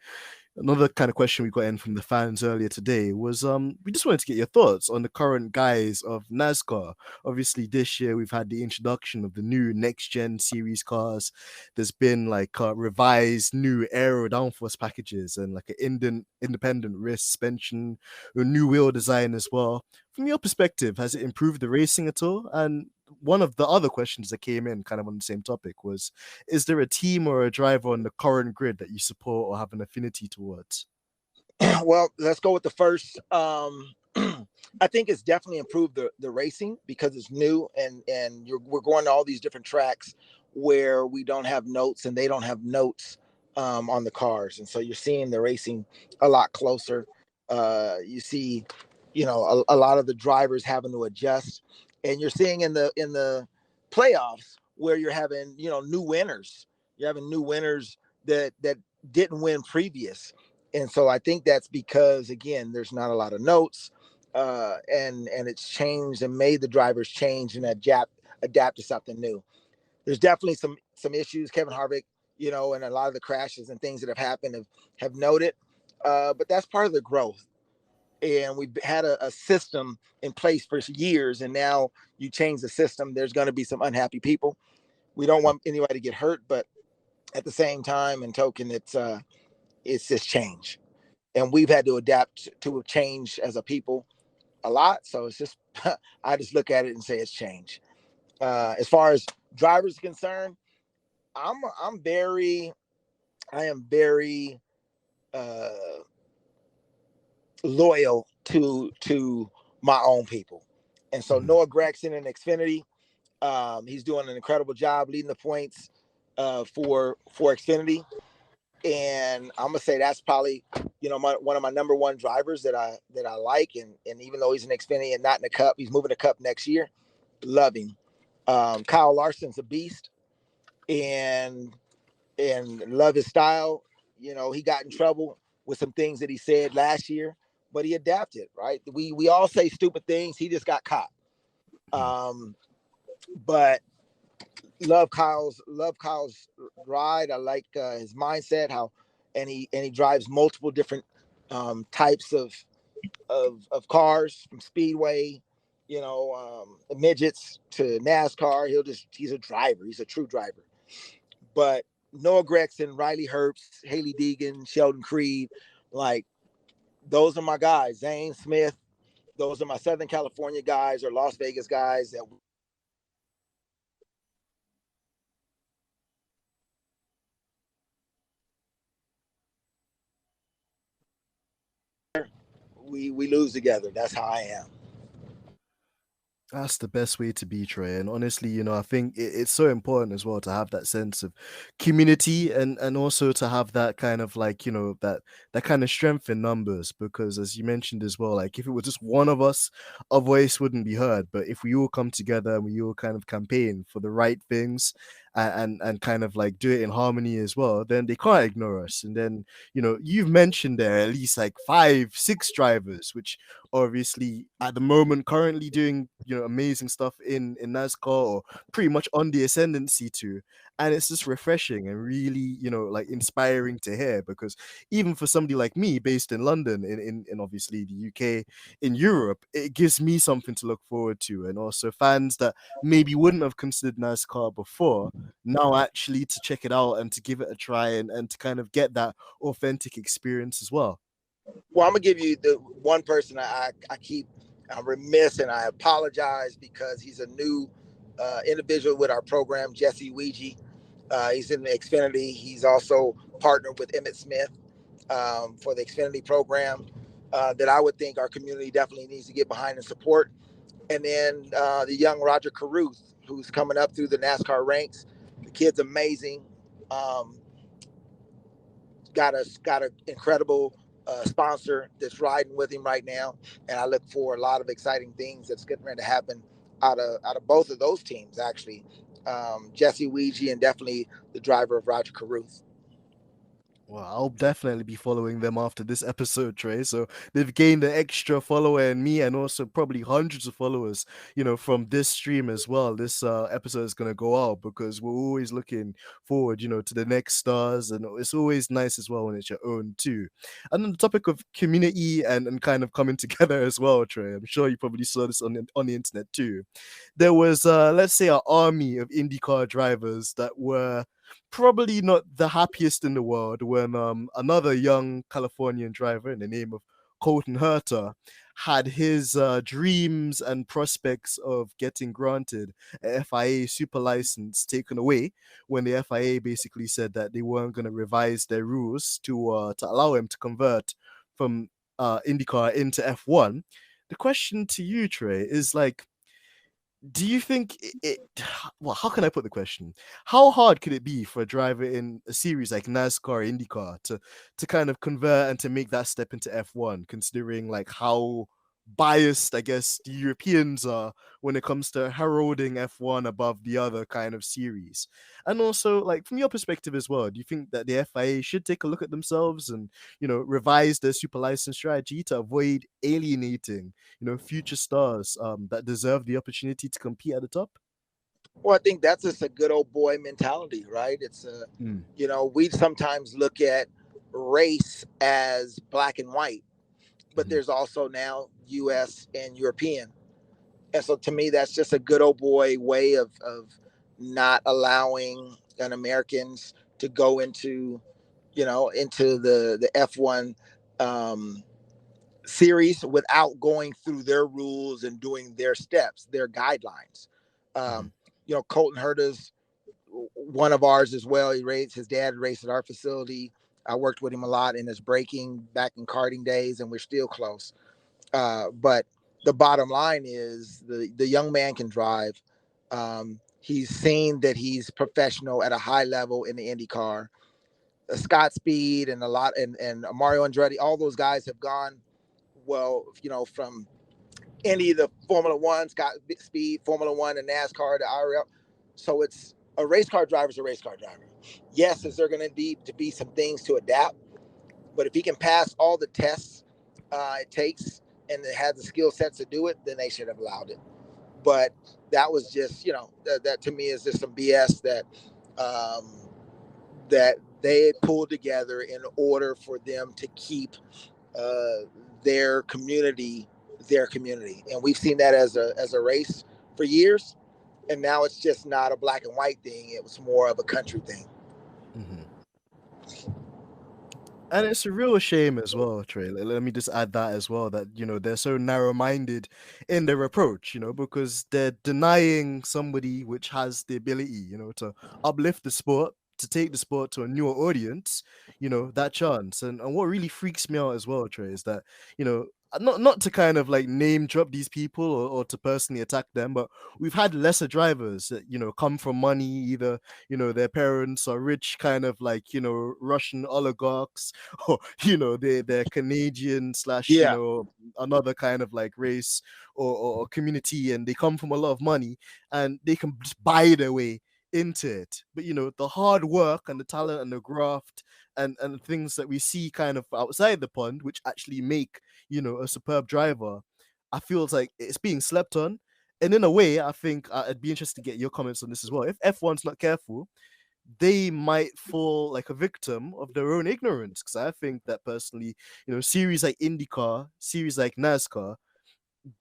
Another kind of question we got in from the fans earlier today was we just wanted to get your thoughts on the current guise of NASCAR. Obviously, this year we've had the introduction of the new next gen series cars. There's been like revised new aero downforce packages and like an independent rear suspension, a new wheel design as well. From your perspective, has it improved the racing at all? And one of the other questions that came in kind of on the same topic was, is there a team or a driver on the current grid that you support or have an affinity towards? Well, let's go with the first. I think it's definitely improved the racing, because it's new, and we're going to all these different tracks where we don't have notes and they don't have notes on the cars, and so you're seeing the racing a lot closer. You see, a lot of the drivers having to adjust, and you're seeing in the playoffs where you're having new winners. You're having new winners that didn't win previous, and so I think that's because, again, there's not a lot of notes, and it's changed and made the drivers change and adapt to something new. There's definitely some issues. Kevin Harvick, and a lot of the crashes and things that have happened have noted, but that's part of the growth. And we've had a system in place for years, and now you change the system. There's going to be some unhappy people. We don't want anybody to get hurt, but at the same time and token, it's just change, and we've had to adapt to a change as a people a lot. So it's just I just look at it and say it's change. As far as drivers are concerned, I'm I'm very I am very uh, loyal to my own people, and so Noah Gregson in Xfinity, he's doing an incredible job leading the points for Xfinity, and I'm gonna say that's probably one of my number one drivers that I like, and even though he's in Xfinity and not in the Cup, he's moving the Cup next year. Love him. Kyle Larson's a beast, and love his style. He got in trouble with some things that he said last year, but he adapted. Right? We all say stupid things. He just got caught. But love Kyle's ride. I like his mindset. And he drives multiple different types of cars, from speedway, midgets to NASCAR. He's a driver. He's a true driver. But Noah Gregson, Riley Herbst, Haley Deegan, Sheldon Creed, like, those are my guys. Zane Smith, those are my Southern California guys or Las Vegas guys that we lose together. That's how I am. That's the best way to be, Trey. And honestly, I think it's so important as well to have that sense of community, and also to have that kind of like, that kind of strength in numbers. Because as you mentioned as well, like if it was just one of us, our voice wouldn't be heard. But if we all come together and we all kind of campaign for the right things, and kind of like do it in harmony as well, then they can't ignore us. And then, you've mentioned there at least like 5, 6 drivers, which obviously at the moment currently doing amazing stuff in NASCAR, or pretty much on the ascendancy too. And it's just refreshing and really like inspiring to hear, because even for somebody like me based in London, in obviously the UK, in Europe, it gives me something to look forward to. And also fans that maybe wouldn't have considered NASCAR before, now actually to check it out and to give it a try, and to kind of get that authentic experience as well. Well, I'm gonna give you the one person I keep. I'm remiss, and I apologize because he's a new individual with our program, Jesse Ouija. He's in the Xfinity. He's also partnered with Emmett Smith for the Xfinity program, that I would think our community definitely needs to get behind and support. And then the young Roger Caruth, who's coming up through the NASCAR ranks. The kid's amazing. Um, got an incredible sponsor that's riding with him right now, and I look for a lot of exciting things that's getting ready to happen out of both of those teams. Actually, Jesse Ouija, and definitely the driver of Roger Caruth. Well, I'll definitely be following them after this episode, Trey. So they've gained an extra follower in me, and also probably hundreds of followers, from this stream as well. This episode is gonna go out because we're always looking forward, to the next stars, and it's always nice as well when it's your own too. And on the topic of community and kind of coming together as well, Trey, I'm sure you probably saw this on the internet too. There was let's say an army of IndyCar drivers that were probably not the happiest in the world when another young Californian driver in the name of Colton Herta had his dreams and prospects of getting granted a FIA super license taken away when the FIA basically said that they weren't going to revise their rules to allow him to convert from IndyCar into F1. The question to you, Trey, is like, do you think well, how can I put the question? How hard could it be for a driver in a series like NASCAR, IndyCar to kind of convert and to make that step into F1, considering like how biased I guess the Europeans are when it comes to heralding F1 above the other kind of series? And also, like, from your perspective as well, do you think that the FIA should take a look at themselves and revise their super license strategy to avoid alienating future stars that deserve the opportunity to compete at the top? Well, I think that's just a good old boy mentality, right? It's a, Mm, we sometimes look at race as black and white, but mhm, there's also now U.S. and European. And so to me, that's just a good old boy way of not allowing an Americans to go into, into the F1 um, series without going through their rules and doing their steps, their guidelines. mhm, Um, Colton Herta's one of ours as well. His dad raced at our facility. I worked with him a lot in his braking back in karting days, and we're still close. But the bottom line is the young man can drive. He's seen that he's professional at a high level in the IndyCar. Scott Speed and and Mario Andretti, all those guys have gone well, from any of the Formula One, Scott Speed, Formula One, and NASCAR, the aero. So it's a race car driver is a race car driver. Yes, is there going to need to be some things to adapt, but if he can pass all the tests it takes and it has the skill sets to do it, then they should have allowed it. But that was just, that to me is just some BS um, that they pulled together in order for them to keep uh, their community, and we've seen that as a race for years, and now it's just not a black and white thing. It was more of a country thing. mhm. And it's a real shame as well, Trey. Let me just add that as well, that they're so narrow-minded in their approach, because they're denying somebody which has the ability, to uplift the sport, to take the sport to a newer audience, that chance. And what really freaks me out as well, Trey, is that, not to kind of like name drop these people, or to personally attack them, but we've had lesser drivers that, come from money, either their parents are rich, kind of like Russian oligarchs, or they're Canadian slash Yeah, another kind of like race, or community, and they come from a lot of money, and they can just buy their way into it. But the hard work and the talent and the graft, and things that we see kind of outside the pond, which actually make a superb driver, I feel it's like it's being slept on. And in a way, I think I'd be interested to get your comments on this as well. If F1's not careful, they might fall like a victim of their own ignorance. Because I think that personally, series like IndyCar, series like NASCAR,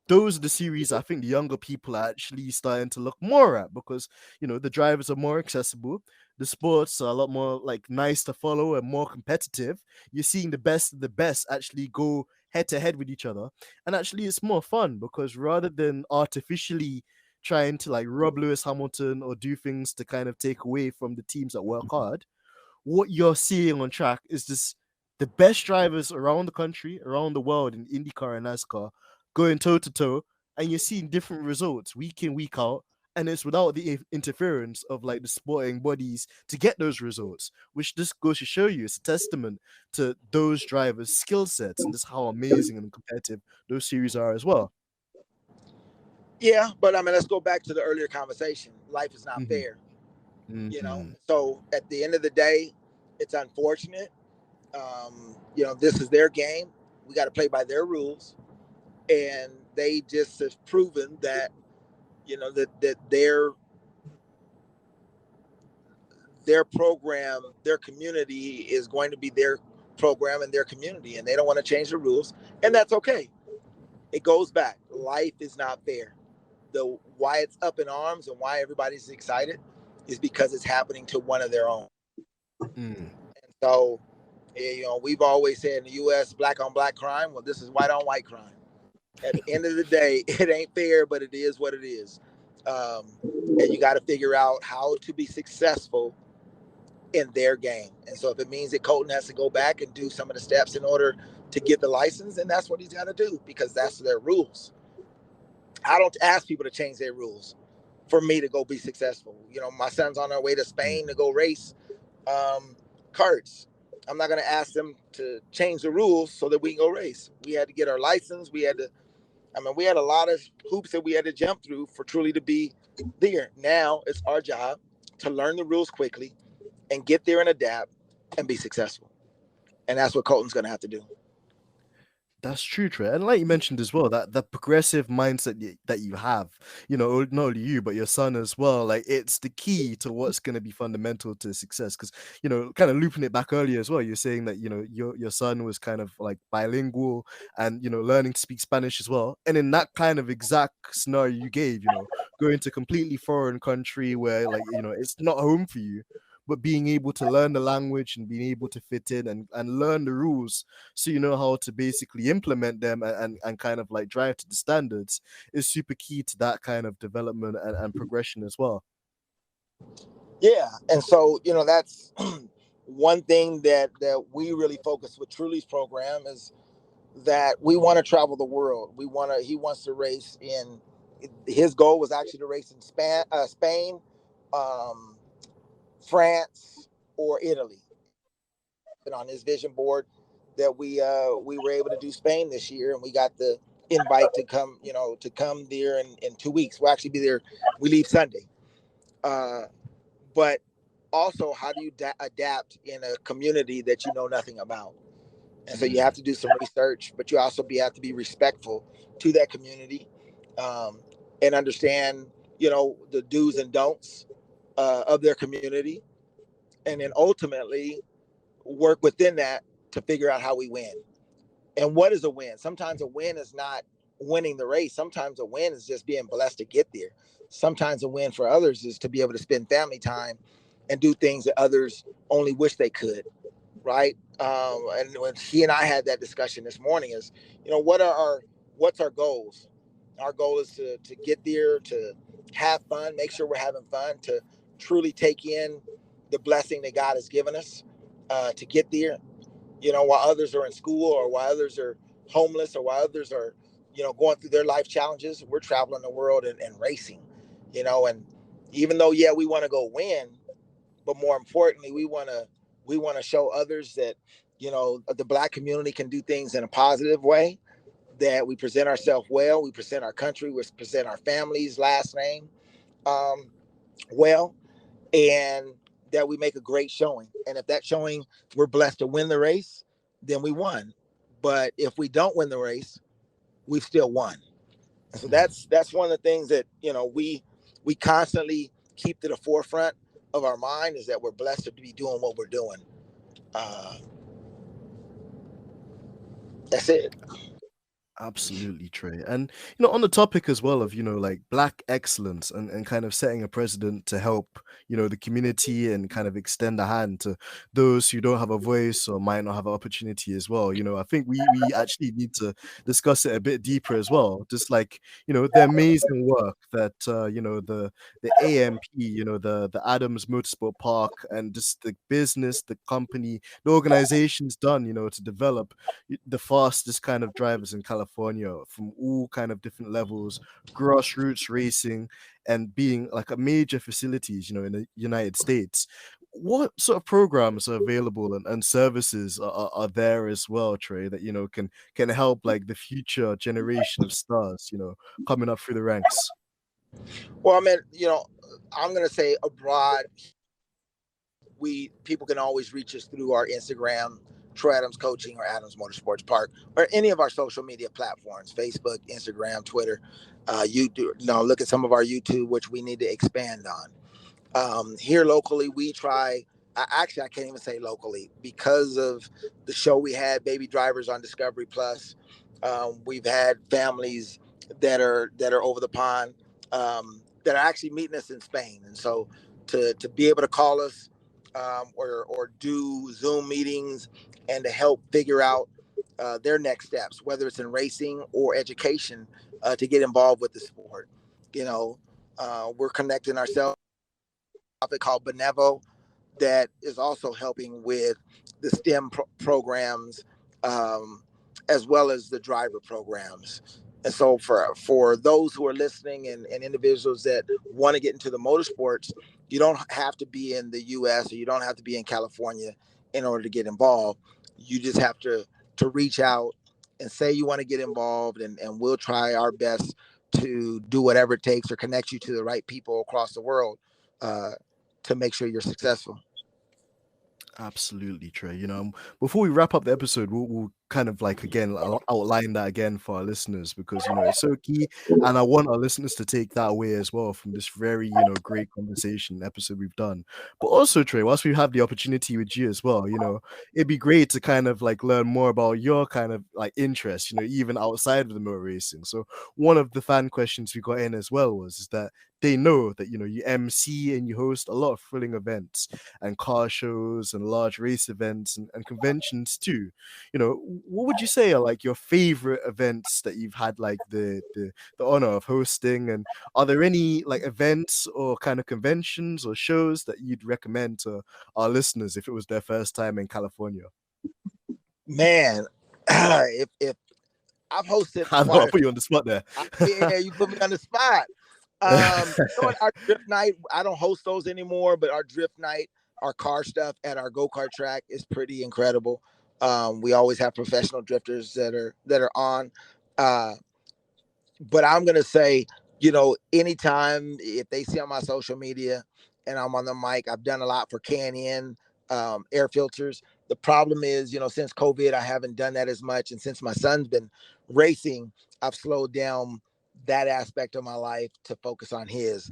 those are the series I think the younger people are actually starting to look more at, because the drivers are more accessible, the sports are a lot more like nice to follow and more competitive. You're seeing the best of the best actually go head to head with each other, and actually it's more fun, because rather than artificially trying to like rob Lewis Hamilton or do things to kind of take away from the teams that work hard, what you're seeing on track is just the best drivers around the country, around the world in IndyCar and NASCAR going toe to toe, and you're seeing different results week in, week out. And it's without the interference of like the sporting bodies to get those results, which just goes to show you it's a testament to those drivers' skill sets and just how amazing and competitive those series are as well. yeah, but I mean, let's go back to the earlier conversation. Life is not Mm-hmm. fair, Mm-hmm. So at the end of the day, it's unfortunate. This is their game. We got to play by their rules, and they just have proven that that their program, their community is going to be their program and their community, and they don't want to change the rules, and that's okay. It goes back. Life is not fair. The why it's up in arms and why everybody's excited is because it's happening to one of their own. Mm. And so, we've always said in the U.S., black on black crime. Well, this is white on white crime. At the end of the day, it ain't fair, but it is what it is. Um, and you got to figure out how to be successful in their game. And so if it means that Colton has to go back and do some of the steps in order to get the license, then that's what he's got to do, because that's their rules. I don't ask people to change their rules for me to go be successful. My son's on our way to Mm. Spain to go race um, carts. I'm not going to ask them to change the rules so that we can go race. We had to get our license. We had a lot of hoops that we had to jump through for truly to be there. Now it's our job to learn the rules quickly and get there and adapt and be successful. And that's what Colton's going to have to do. That's true, Trey. And like you mentioned as well, that the progressive mindset that you have, not only you, but your son as well, like it's the key to what's going to be fundamental to success. Because, kind of looping it back earlier as well, you're saying that, your son was kind of like bilingual and, learning to speak Spanish as well. And in that kind of exact scenario you gave, going to a completely foreign country where like, it's not home for you, but being able to learn the language and being able to fit in and learn the rules so you know how to basically implement them and kind of like drive to the standards is super key to that kind of development and progression as well. Yeah, and so that's one thing that we really focus with Truly's program is that we want to travel the world. He wants to race in. His goal was actually to race in Spain, um, France, or Italy. And on his vision board, that we were able to do Spain this year, and we got the invite to come there in 2 weeks. We'll actually be there. We leave Sunday. But also, how do you adapt in a community that you know nothing about? And so you have to do some research, but you also have to be respectful to that community, and understand, the do's and don'ts of their community, and then ultimately work within that to figure out how we win. And what is a win? Sometimes a win is not winning the race. Sometimes a win is just being blessed to get there. Sometimes a win for others is to be able to spend family time and do things that others only wish they could. Right. And when he and I had that discussion this morning is, what's our goals? Our goal is to get there, to have fun, make sure we're having fun, to truly take in the blessing that God has given us, to get there, while others are in school, or while others are homeless, or while others are, going through their life challenges. We're traveling the world and racing, and even though, yeah, we want to go win, but more importantly, we want to show others that, the Black community can do things in a positive way, that we present ourselves well, we present our country, we present our family's last name um, well, and that we make a great showing. And if that showing, we're blessed to win the race, then we won. But if we don't win the race, we've still won. And so that's one of the things that, we constantly keep to the forefront of our mind, is that we're blessed to be doing what we're doing. Uh, that's it. Absolutely, Trey. And on the topic as well of, like black excellence and kind of setting a precedent to help, the community and kind of extend a hand to those who don't have a voice or might not have an opportunity as well. I think we actually need to discuss it a bit deeper as well. Just like, the amazing work that the AMP, the Adams Motorsport Park, and just the business, the company, the organization's done, to develop the fastest kind of drivers in California from all kind of different levels, grassroots racing, and being like a major facilities, in the United States. What sort of programs are available and services are there as well, Trey, that can help like the future generation of stars, coming up through the ranks? Well, I mean, I'm going to say abroad, people can always reach us through our Instagram, Troy Adams Coaching, or Adams Motorsports Park, or any of our social media platforms: Facebook, Instagram, Twitter. Look at some of our YouTube, which we need to expand on. Here locally, we try. Actually, I can't even say locally, because of the show we had, Baby Drivers, on Discovery Plus. We've had families that are over the pond, that are actually meeting us in Spain, and so to be able to call us, or do Zoom meetings, and to help figure out their next steps, whether it's in racing or education, to get involved with the sport. We're connecting ourselves called Benevo, that is also helping with the STEM programs, as well as the driver programs. And so for those who are listening, and individuals that want to get into the motorsports, you don't have to be in the US, or you don't have to be in California in order to get involved. You just have to reach out and say you want to get involved, and we'll try our best to do whatever it takes, or connect you to the right people across the world, uh, to make sure you're successful. Absolutely, Trey. Before we wrap up the episode, we'll kind of like again outline that again for our listeners, because it's so key, and I want our listeners to take that away as well from this very great conversation episode we've done. But also, Trey, whilst we have the opportunity with you as well, it'd be great to kind of like learn more about your kind of like interest, even outside of the motor racing. So one of the fan questions we got in as well was is that they know that you MC and you host a lot of thrilling events and car shows and large race events and conventions too. What would you say are like your favorite events that you've had like the honor of hosting? And are there any like events or kind of conventions or shows that you'd recommend to our listeners if it was their first time in California? Man, if I've hosted I know I put you on the spot there. Yeah, you put me on the spot. Our drift night, I don't host those anymore, but our drift night, our car stuff at our go-kart track is pretty incredible. We always have professional drifters that are on. But I'm gonna say, anytime if they see on my social media and I'm on the mic, I've done a lot for Can-In air filters. The problem is, since COVID, I haven't done that as much, and since my son's been racing, I've slowed down that aspect of my life to focus on his.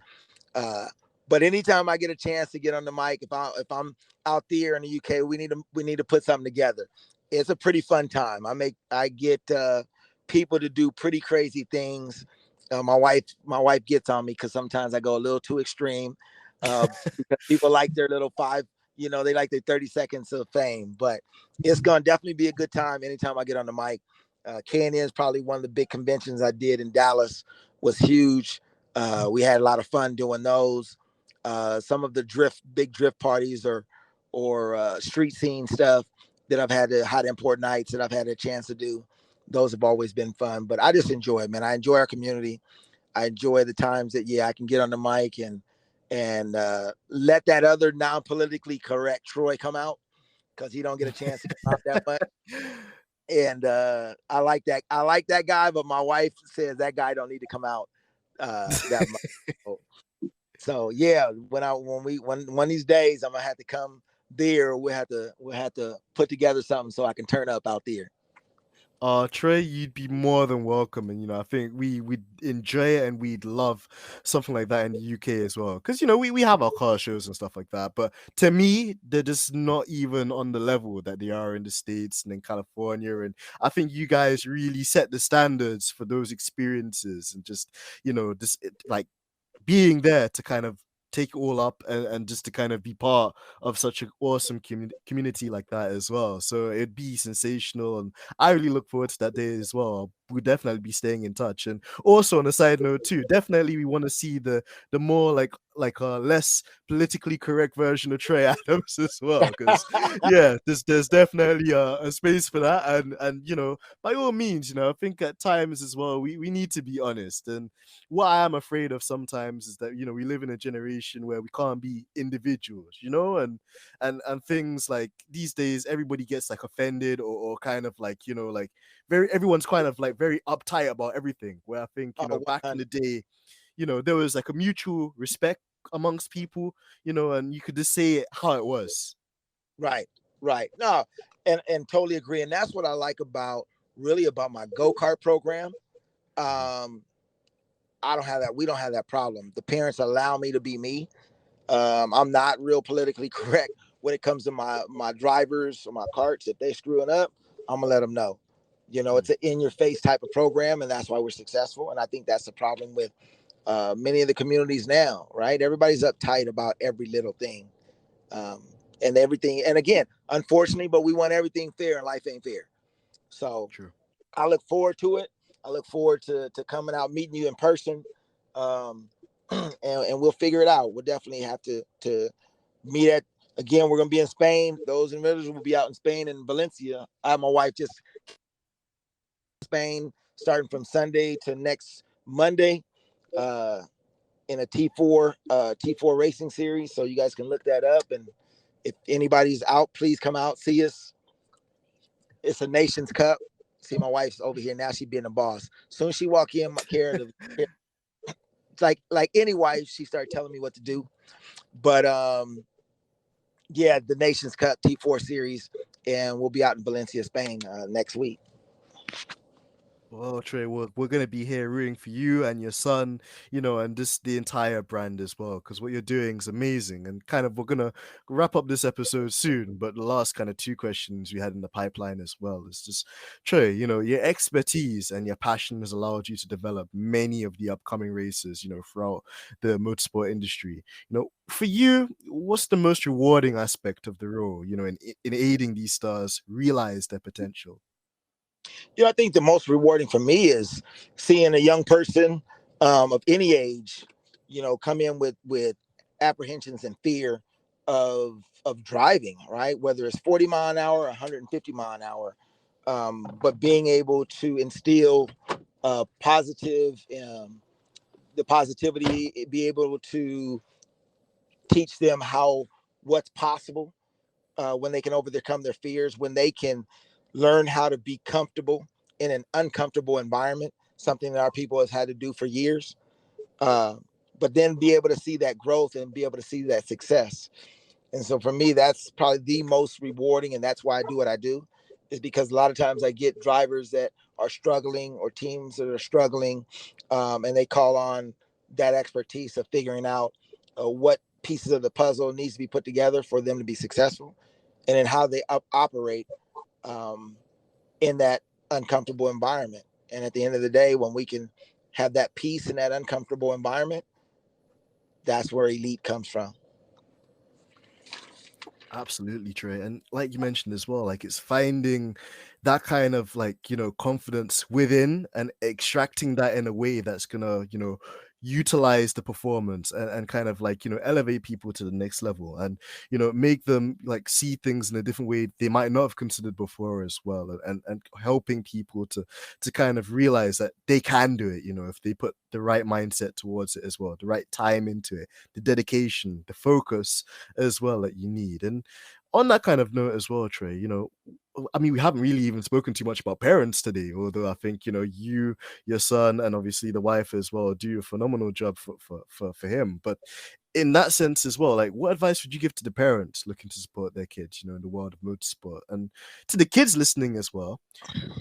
But anytime I get a chance to get on the mic, if I'm out there in the UK, we need to put something together. It's a pretty fun time. I get people to do pretty crazy things. My wife gets on me because sometimes I go a little too extreme. Because people like their little they like their 30 seconds of fame. But it's gonna definitely be a good time anytime I get on the mic. Can-In is probably one of the big conventions I did in Dallas, was huge. We had a lot of fun doing those. Some of the big drift parties or street scene stuff that I've had hot import nights that I've had a chance to do. Those have always been fun, but I just enjoy it, man. I enjoy our community. I enjoy the times that, I can get on the mic and let that other non-politically correct Troy come out, because he don't get a chance to come out that much. And I like that guy, but my wife says that guy don't need to come out that much. So yeah, when these days I'm gonna have to come there, we'll have to put together something so I can turn up out there. Trey, you'd be more than welcome, and I think we'd enjoy it and we'd love something like that in the UK as well. Because we have our car shows and stuff like that, but to me, they're just not even on the level that they are in the States and in California. And I think you guys really set the standards for those experiences, and just like being there to kind of take it all up and just to kind of be part of such an awesome community like that as well. So it'd be sensational, and I really look forward to that day as well. We'll definitely be staying in touch. And also on a side note too, definitely we want to see the more like less politically correct version of Troy Adams as well, because there's definitely a space for that. And by all means, I think at times as well we need to be honest. And what I am afraid of sometimes is that we live in a generation where we can't be individuals, and things like these days everybody gets like offended or kind of like like everyone's kind of like very uptight about everything, where I think back in the day there was like a mutual respect amongst people, and you could just say it how it was. Right. No, and totally agree. And that's what I like about my go-kart program. I don't have that. We don't have that problem. The parents allow me to be me. I'm not real politically correct when it comes to my drivers or my carts. If they screwing up, I'm gonna let them know. It's an in-your-face type of program, and that's why we're successful. And I think that's the problem with many of the communities now, right? Everybody's uptight about every little thing, and everything. And again, unfortunately, but we want everything fair, and life ain't fair. So True. I look forward to it. I look forward to coming out, meeting you in person, and we'll figure it out. We'll definitely have to meet at. Again, we're going to be in Spain. Those individuals will be out in Spain and Valencia. I have my wife just Spain starting from Sunday to next Monday in a T4 racing series. So you guys can look that up. And if anybody's out, please come out, see us. It's a Nations Cup. See, my wife's over here now. She being a boss. Soon as she walk in, it's like any wife, she started telling me what to do. But the Nations Cup T4 series. and we'll be out in Valencia, Spain next week. Well, Trey, we're gonna be here rooting for you and your son, and just the entire brand as well, because what you're doing is amazing. And kind of, we're gonna wrap up this episode soon, but the last kind of two questions we had in the pipeline as well is just, Trey, your expertise and your passion has allowed you to develop many of the upcoming races, throughout the motorsport industry. For you, what's the most rewarding aspect of the role, in aiding these stars realize their potential? I think the most rewarding for me is seeing a young person of any age, come in with apprehensions and fear of driving, right? Whether it's 40 mile an hour or 150 mile an hour, but being able to instill positive, the positivity, be able to teach them what's possible when they can overcome their fears, when they can learn how to be comfortable in an uncomfortable environment, something that our people has had to do for years. Uh, but then be able to see that growth and be able to see that success. And so for me, that's probably the most rewarding. And that's why I do what I do, is because a lot of times I get drivers that are struggling or teams that are struggling, and they call on that expertise of figuring out what pieces of the puzzle needs to be put together for them to be successful, and then how they operate um, in that uncomfortable environment. And at the end of the day, when we can have that peace in that uncomfortable environment, that's where elite comes from. Absolutely, Trey. And like you mentioned as well, like it's finding that kind of like, confidence within and extracting that in a way that's gonna, utilize the performance and kind of like, elevate people to the next level and, make them like see things in a different way they might not have considered before as well. And helping people to kind of realize that they can do it, if they put the right mindset towards it as well, the right time into it, the dedication, the focus as well that you need. And on that kind of note as well, Trey, I mean, we haven't really even spoken too much about parents today, although I think, you, your son, and obviously the wife as well do a phenomenal job for him. But in that sense as well, like what advice would you give to the parents looking to support their kids, in the world of motorsport? And to the kids listening as well,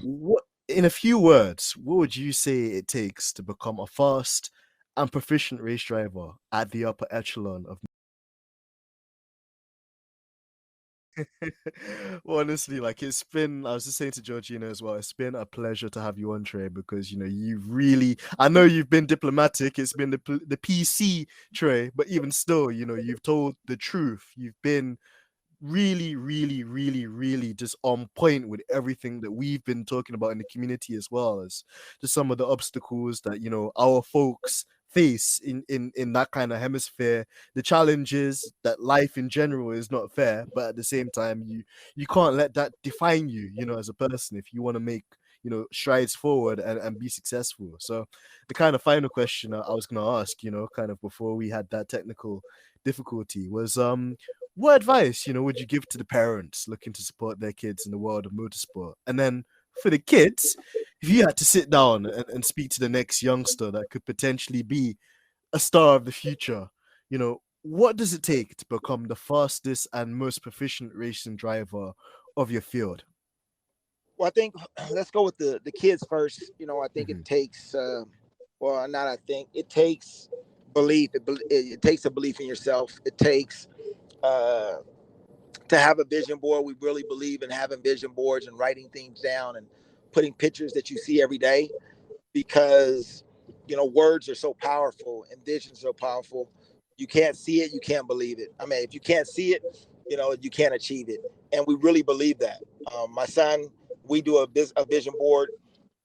what in a few words, what would you say it takes to become a fast and proficient race driver at the upper echelon of well, honestly, like it's been, I was just saying to Georgina as well, it's been a pleasure to have you on, Trey, because you've really, I know you've been diplomatic, it's been the PC Trey, but even still, you've told the truth. You've been really, really, really, really just on point with everything that we've been talking about in the community, as well as just some of the obstacles that our folks face in that kind of hemisphere, the challenges that life in general is not fair, but at the same time you can't let that define you, as a person, if you want to make strides forward and be successful. So the kind of final question I was going to ask, kind of before we had that technical difficulty was what advice, would you give to the parents looking to support their kids in the world of motorsport? And then for the kids, if you had to sit down and speak to the next youngster that could potentially be a star of the future, what does it take to become the fastest and most proficient racing driver of your field? Well, I think let's go with the kids first. I think it Mhm. takes, well, not I think, it takes belief. It takes a belief in yourself. It takes uh, to have a vision board. We really believe in having vision boards and writing things down and putting pictures that you see every day, because words are so powerful and visions are so powerful. You can't see it, you can't believe it. I mean, if you can't see it, you can't achieve it. And we really believe that. My son, we do a vision board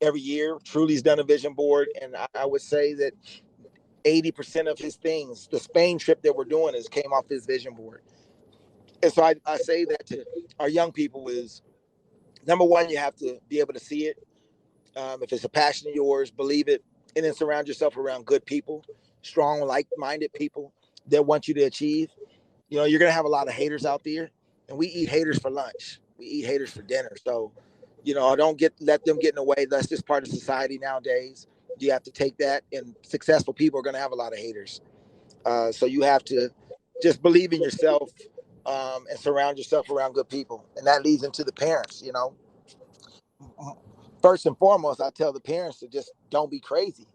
every year. Truly's done a vision board, and I would say that 80% of his things, the Spain trip that we're doing, is came off his vision board. And so I say that to our young people is, number one, you have to be able to see it. If it's a passion of yours, believe it, and then surround yourself around good people, strong, like-minded people that want you to achieve. You're gonna have a lot of haters out there, and we eat haters for lunch. We eat haters for dinner. So, don't let them get in the way. That's just part of society nowadays. You have to take that, and successful people are gonna have a lot of haters. So you have to just believe in yourself, and surround yourself around good people. And that leads into the parents, First and foremost, I tell the parents to just don't be crazy.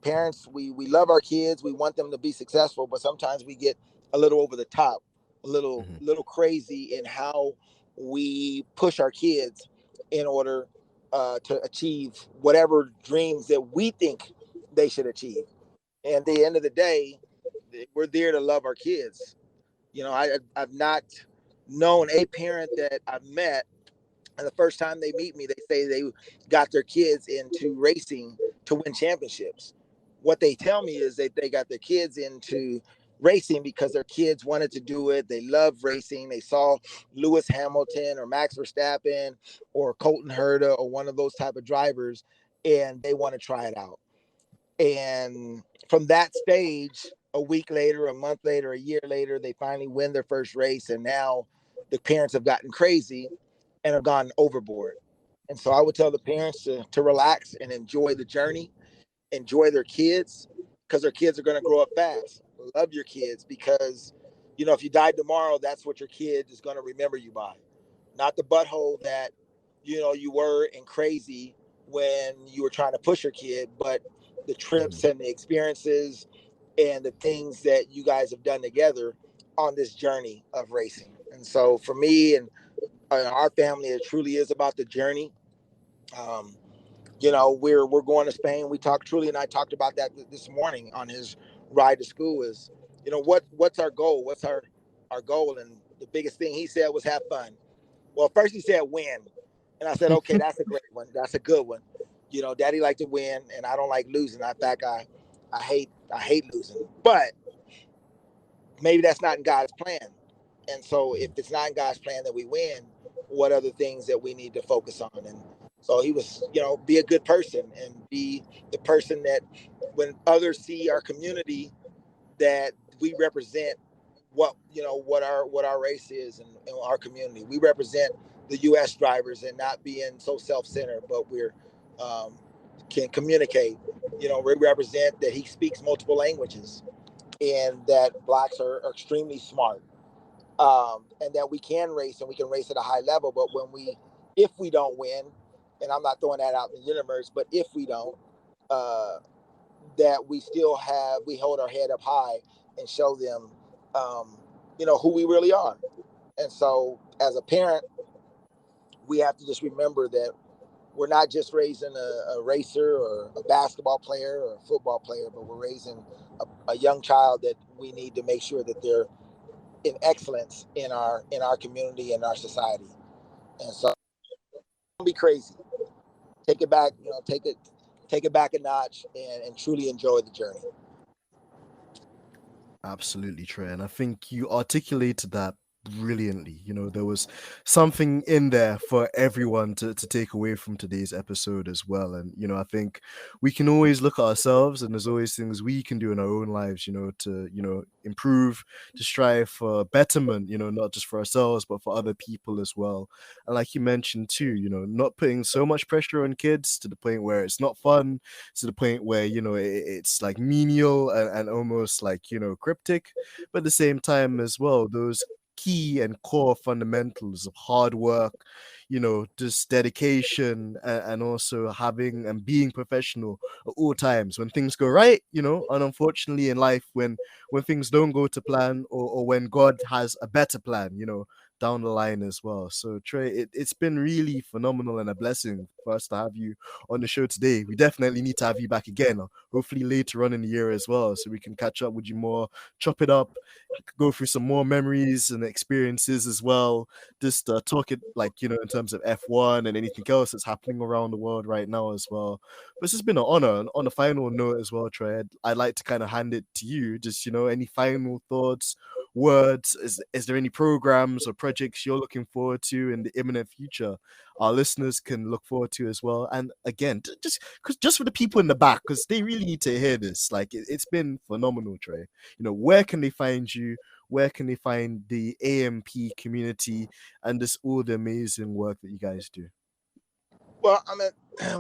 Parents, we love our kids. We want them to be successful, but sometimes we get a little over the top, a little crazy in how we push our kids in order to achieve whatever dreams that we think they should achieve. And at the end of the day, we're there to love our kids. I've not known a parent that I've met, and the first time they meet me, they say they got their kids into racing to win championships. What they tell me is that they got their kids into racing because their kids wanted to do it. They love racing. They saw Lewis Hamilton or Max Verstappen or Colton Herta or one of those type of drivers, and they want to try it out. And from that stage, a week later, a month later, a year later, they finally win their first race. And now the parents have gotten crazy and have gone overboard. And so I would tell the parents to relax and enjoy the journey, enjoy their kids, because their kids are going to grow up fast. Love your kids because, if you died tomorrow, that's what your kid is going to remember you by. Not the butthole that, you were and crazy when you were trying to push your kid, but the trips and the experiences and the things that you guys have done together on this journey of racing. And so for me and our family, it truly is about the journey. We're going to Spain. Truly and I talked about that this morning on his ride to school is, what's our goal? What's our goal? And the biggest thing he said was have fun. Well, first he said win. And I said, okay, that's a great one. That's a good one. Daddy liked to win and I don't like losing. In fact, I hate losing, but maybe that's not in God's plan. And so if it's not in God's plan that we win, what are the things that we need to focus on? And so he was, be a good person and be the person that when others see our community, that we represent what our race is and our community. We represent the U.S. drivers and not being so self-centered, but we're can communicate. We represent that he speaks multiple languages and that blacks are extremely smart. And that we can race and we can race at a high level. But if we don't win, and I'm not throwing that out in the universe, but if we don't, that we hold our head up high and show them, who we really are. And so as a parent, we have to just remember that we're not just raising a racer or a basketball player or a football player, but we're raising a young child that we need to make sure that they're in excellence in our community and our society. And so don't be crazy. Take it back, take it back a notch and truly enjoy the journey. Absolutely, Trey. And I think you articulated that brilliantly. There was something in there for everyone to take away from today's episode as well. And, I think we can always look at ourselves and there's always things we can do in our own lives, to improve, to strive for betterment, not just for ourselves, but for other people as well. And like you mentioned too, not putting so much pressure on kids to the point where it's not fun, to the point where, it's like menial and almost like, cryptic, but at the same time as well, those key and core fundamentals of hard work, just dedication and also having and being professional at all times when things go right, and unfortunately in life when things don't go to plan or when God has a better plan, down the line as well. So Trey, it's been really phenomenal and a blessing for us to have you on the show today. We definitely need to have you back again, hopefully later on in the year as well, so we can catch up with you more, chop it up, go through some more memories and experiences as well, just talk it like in terms of F1 and anything else that's happening around the world right now as well. But it's just been an honor. And on a final note as well, Trey, I'd like to kind of hand it to you, just any final thoughts, words, is there any programs or projects you're looking forward to in the imminent future our listeners can look forward to as well? And again, just for the people in the back, because they really need to hear this, like it's been phenomenal, Trey. Where can they find you? Where can they find the AMP community and just all the amazing work that you guys do? Well,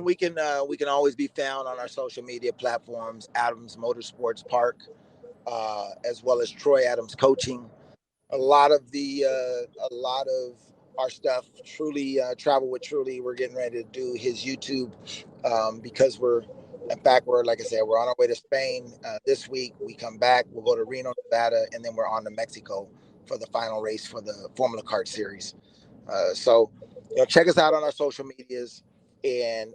we can always be found on our social media platforms, Adams Motorsports Park, as well as Troy Adams Coaching. a lot of our stuff truly travel with truly we're getting ready to do his YouTube because we're in fact we're like I said we're on our way to Spain this week. We come back, we'll go to Reno, Nevada, and then we're on to Mexico for the final race for the Formula Kart series. So check us out on our social medias, and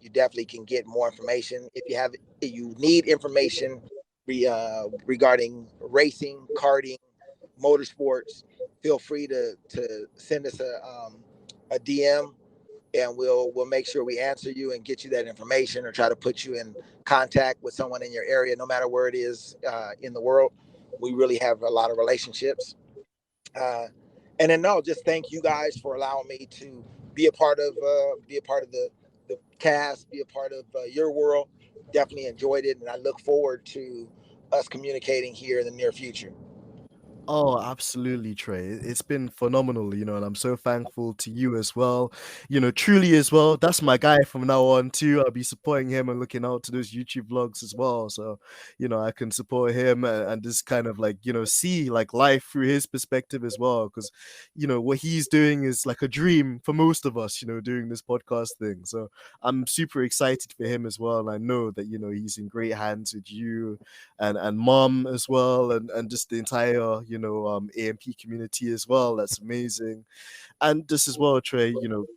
you definitely can get more information if you need information regarding racing, karting, motorsports. Feel free to send us a DM, and we'll make sure we answer you and get you that information, or try to put you in contact with someone in your area, no matter where it is in the world. We really have a lot of relationships. And then no, just thank you guys for allowing me to be a part of the cast, be a part of your world. Definitely enjoyed it, and I look forward to us communicating here in the near future. Oh, absolutely, Trey. It's been phenomenal, and I'm so thankful to you as well. Truly as well. That's my guy from now on too. I'll be supporting him and looking out to those YouTube vlogs as well. So, I can support him and just kind of like, see like life through his perspective as well. Because, what he's doing is like a dream for most of us, doing this podcast thing. So I'm super excited for him as well. And I know that, he's in great hands with you and mom as well, and just the entire AMP community as well. That's amazing. And this as well, Trey,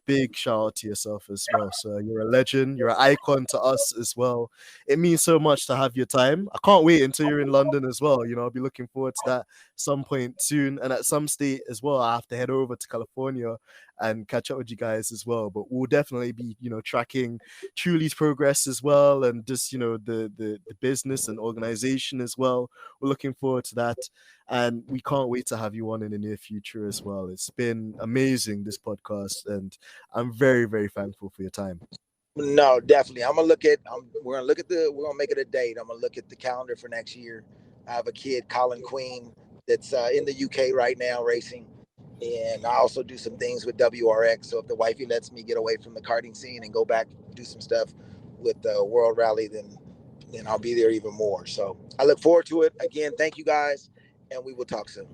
big shout out to yourself as well. So you're a legend, you're an icon to us as well. It means so much to have your time. I can't wait until you're in London as well. I'll be looking forward to that some point soon. And at some state as well, I have to head over to California and catch up with you guys as well. But we'll definitely be, tracking Truly's progress as well, and just, the business and organization as well. We're looking forward to that. And we can't wait to have you on in the near future as well. It's been amazing, this podcast, and I'm very, very thankful for your time. No, definitely. I'm gonna look at. We're gonna make it a date. I'm gonna look at the calendar for next year. I have a kid, Colin Queen, that's in the UK right now racing, and I also do some things with WRX. So if the wifey lets me get away from the karting scene and go back do some stuff with the World Rally, then I'll be there even more. So I look forward to it. Again, thank you guys, and we will talk soon.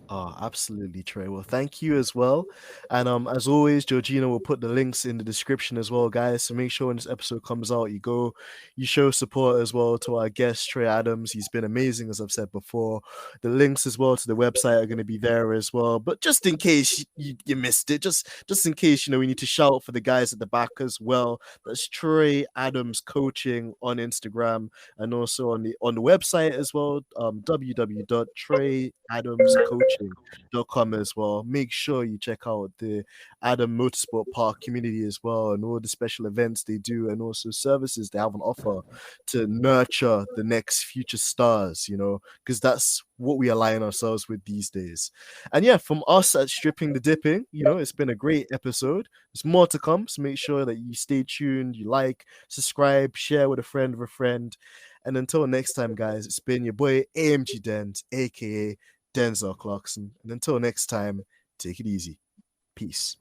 Oh, absolutely, Trey. Well, thank you as well. And as always, Georgina will put the links in the description as well, guys. So make sure when this episode comes out, you show support as well to our guest, Trey Adams. He's been amazing, as I've said before. The links as well to the website are going to be there as well. But just in case you missed it, just in case, we need to shout for the guys at the back as well. That's Trey Adams Coaching on Instagram, and also on the website as well, www.treyadamscoaching.com as well. Make sure you check out the Adam Motorsport Park community as well, and all the special events they do, and also services they have on offer to nurture the next future stars, because that's what we align ourselves with these days. And yeah, from us at Stripping the Dipping, it's been a great episode. There's more to come, so make sure that you stay tuned, you like, subscribe, share with a friend of a friend. And until next time, guys, it's been your boy AMG Denz, aka Denzel Clarkson. And until next time, take it easy. Peace.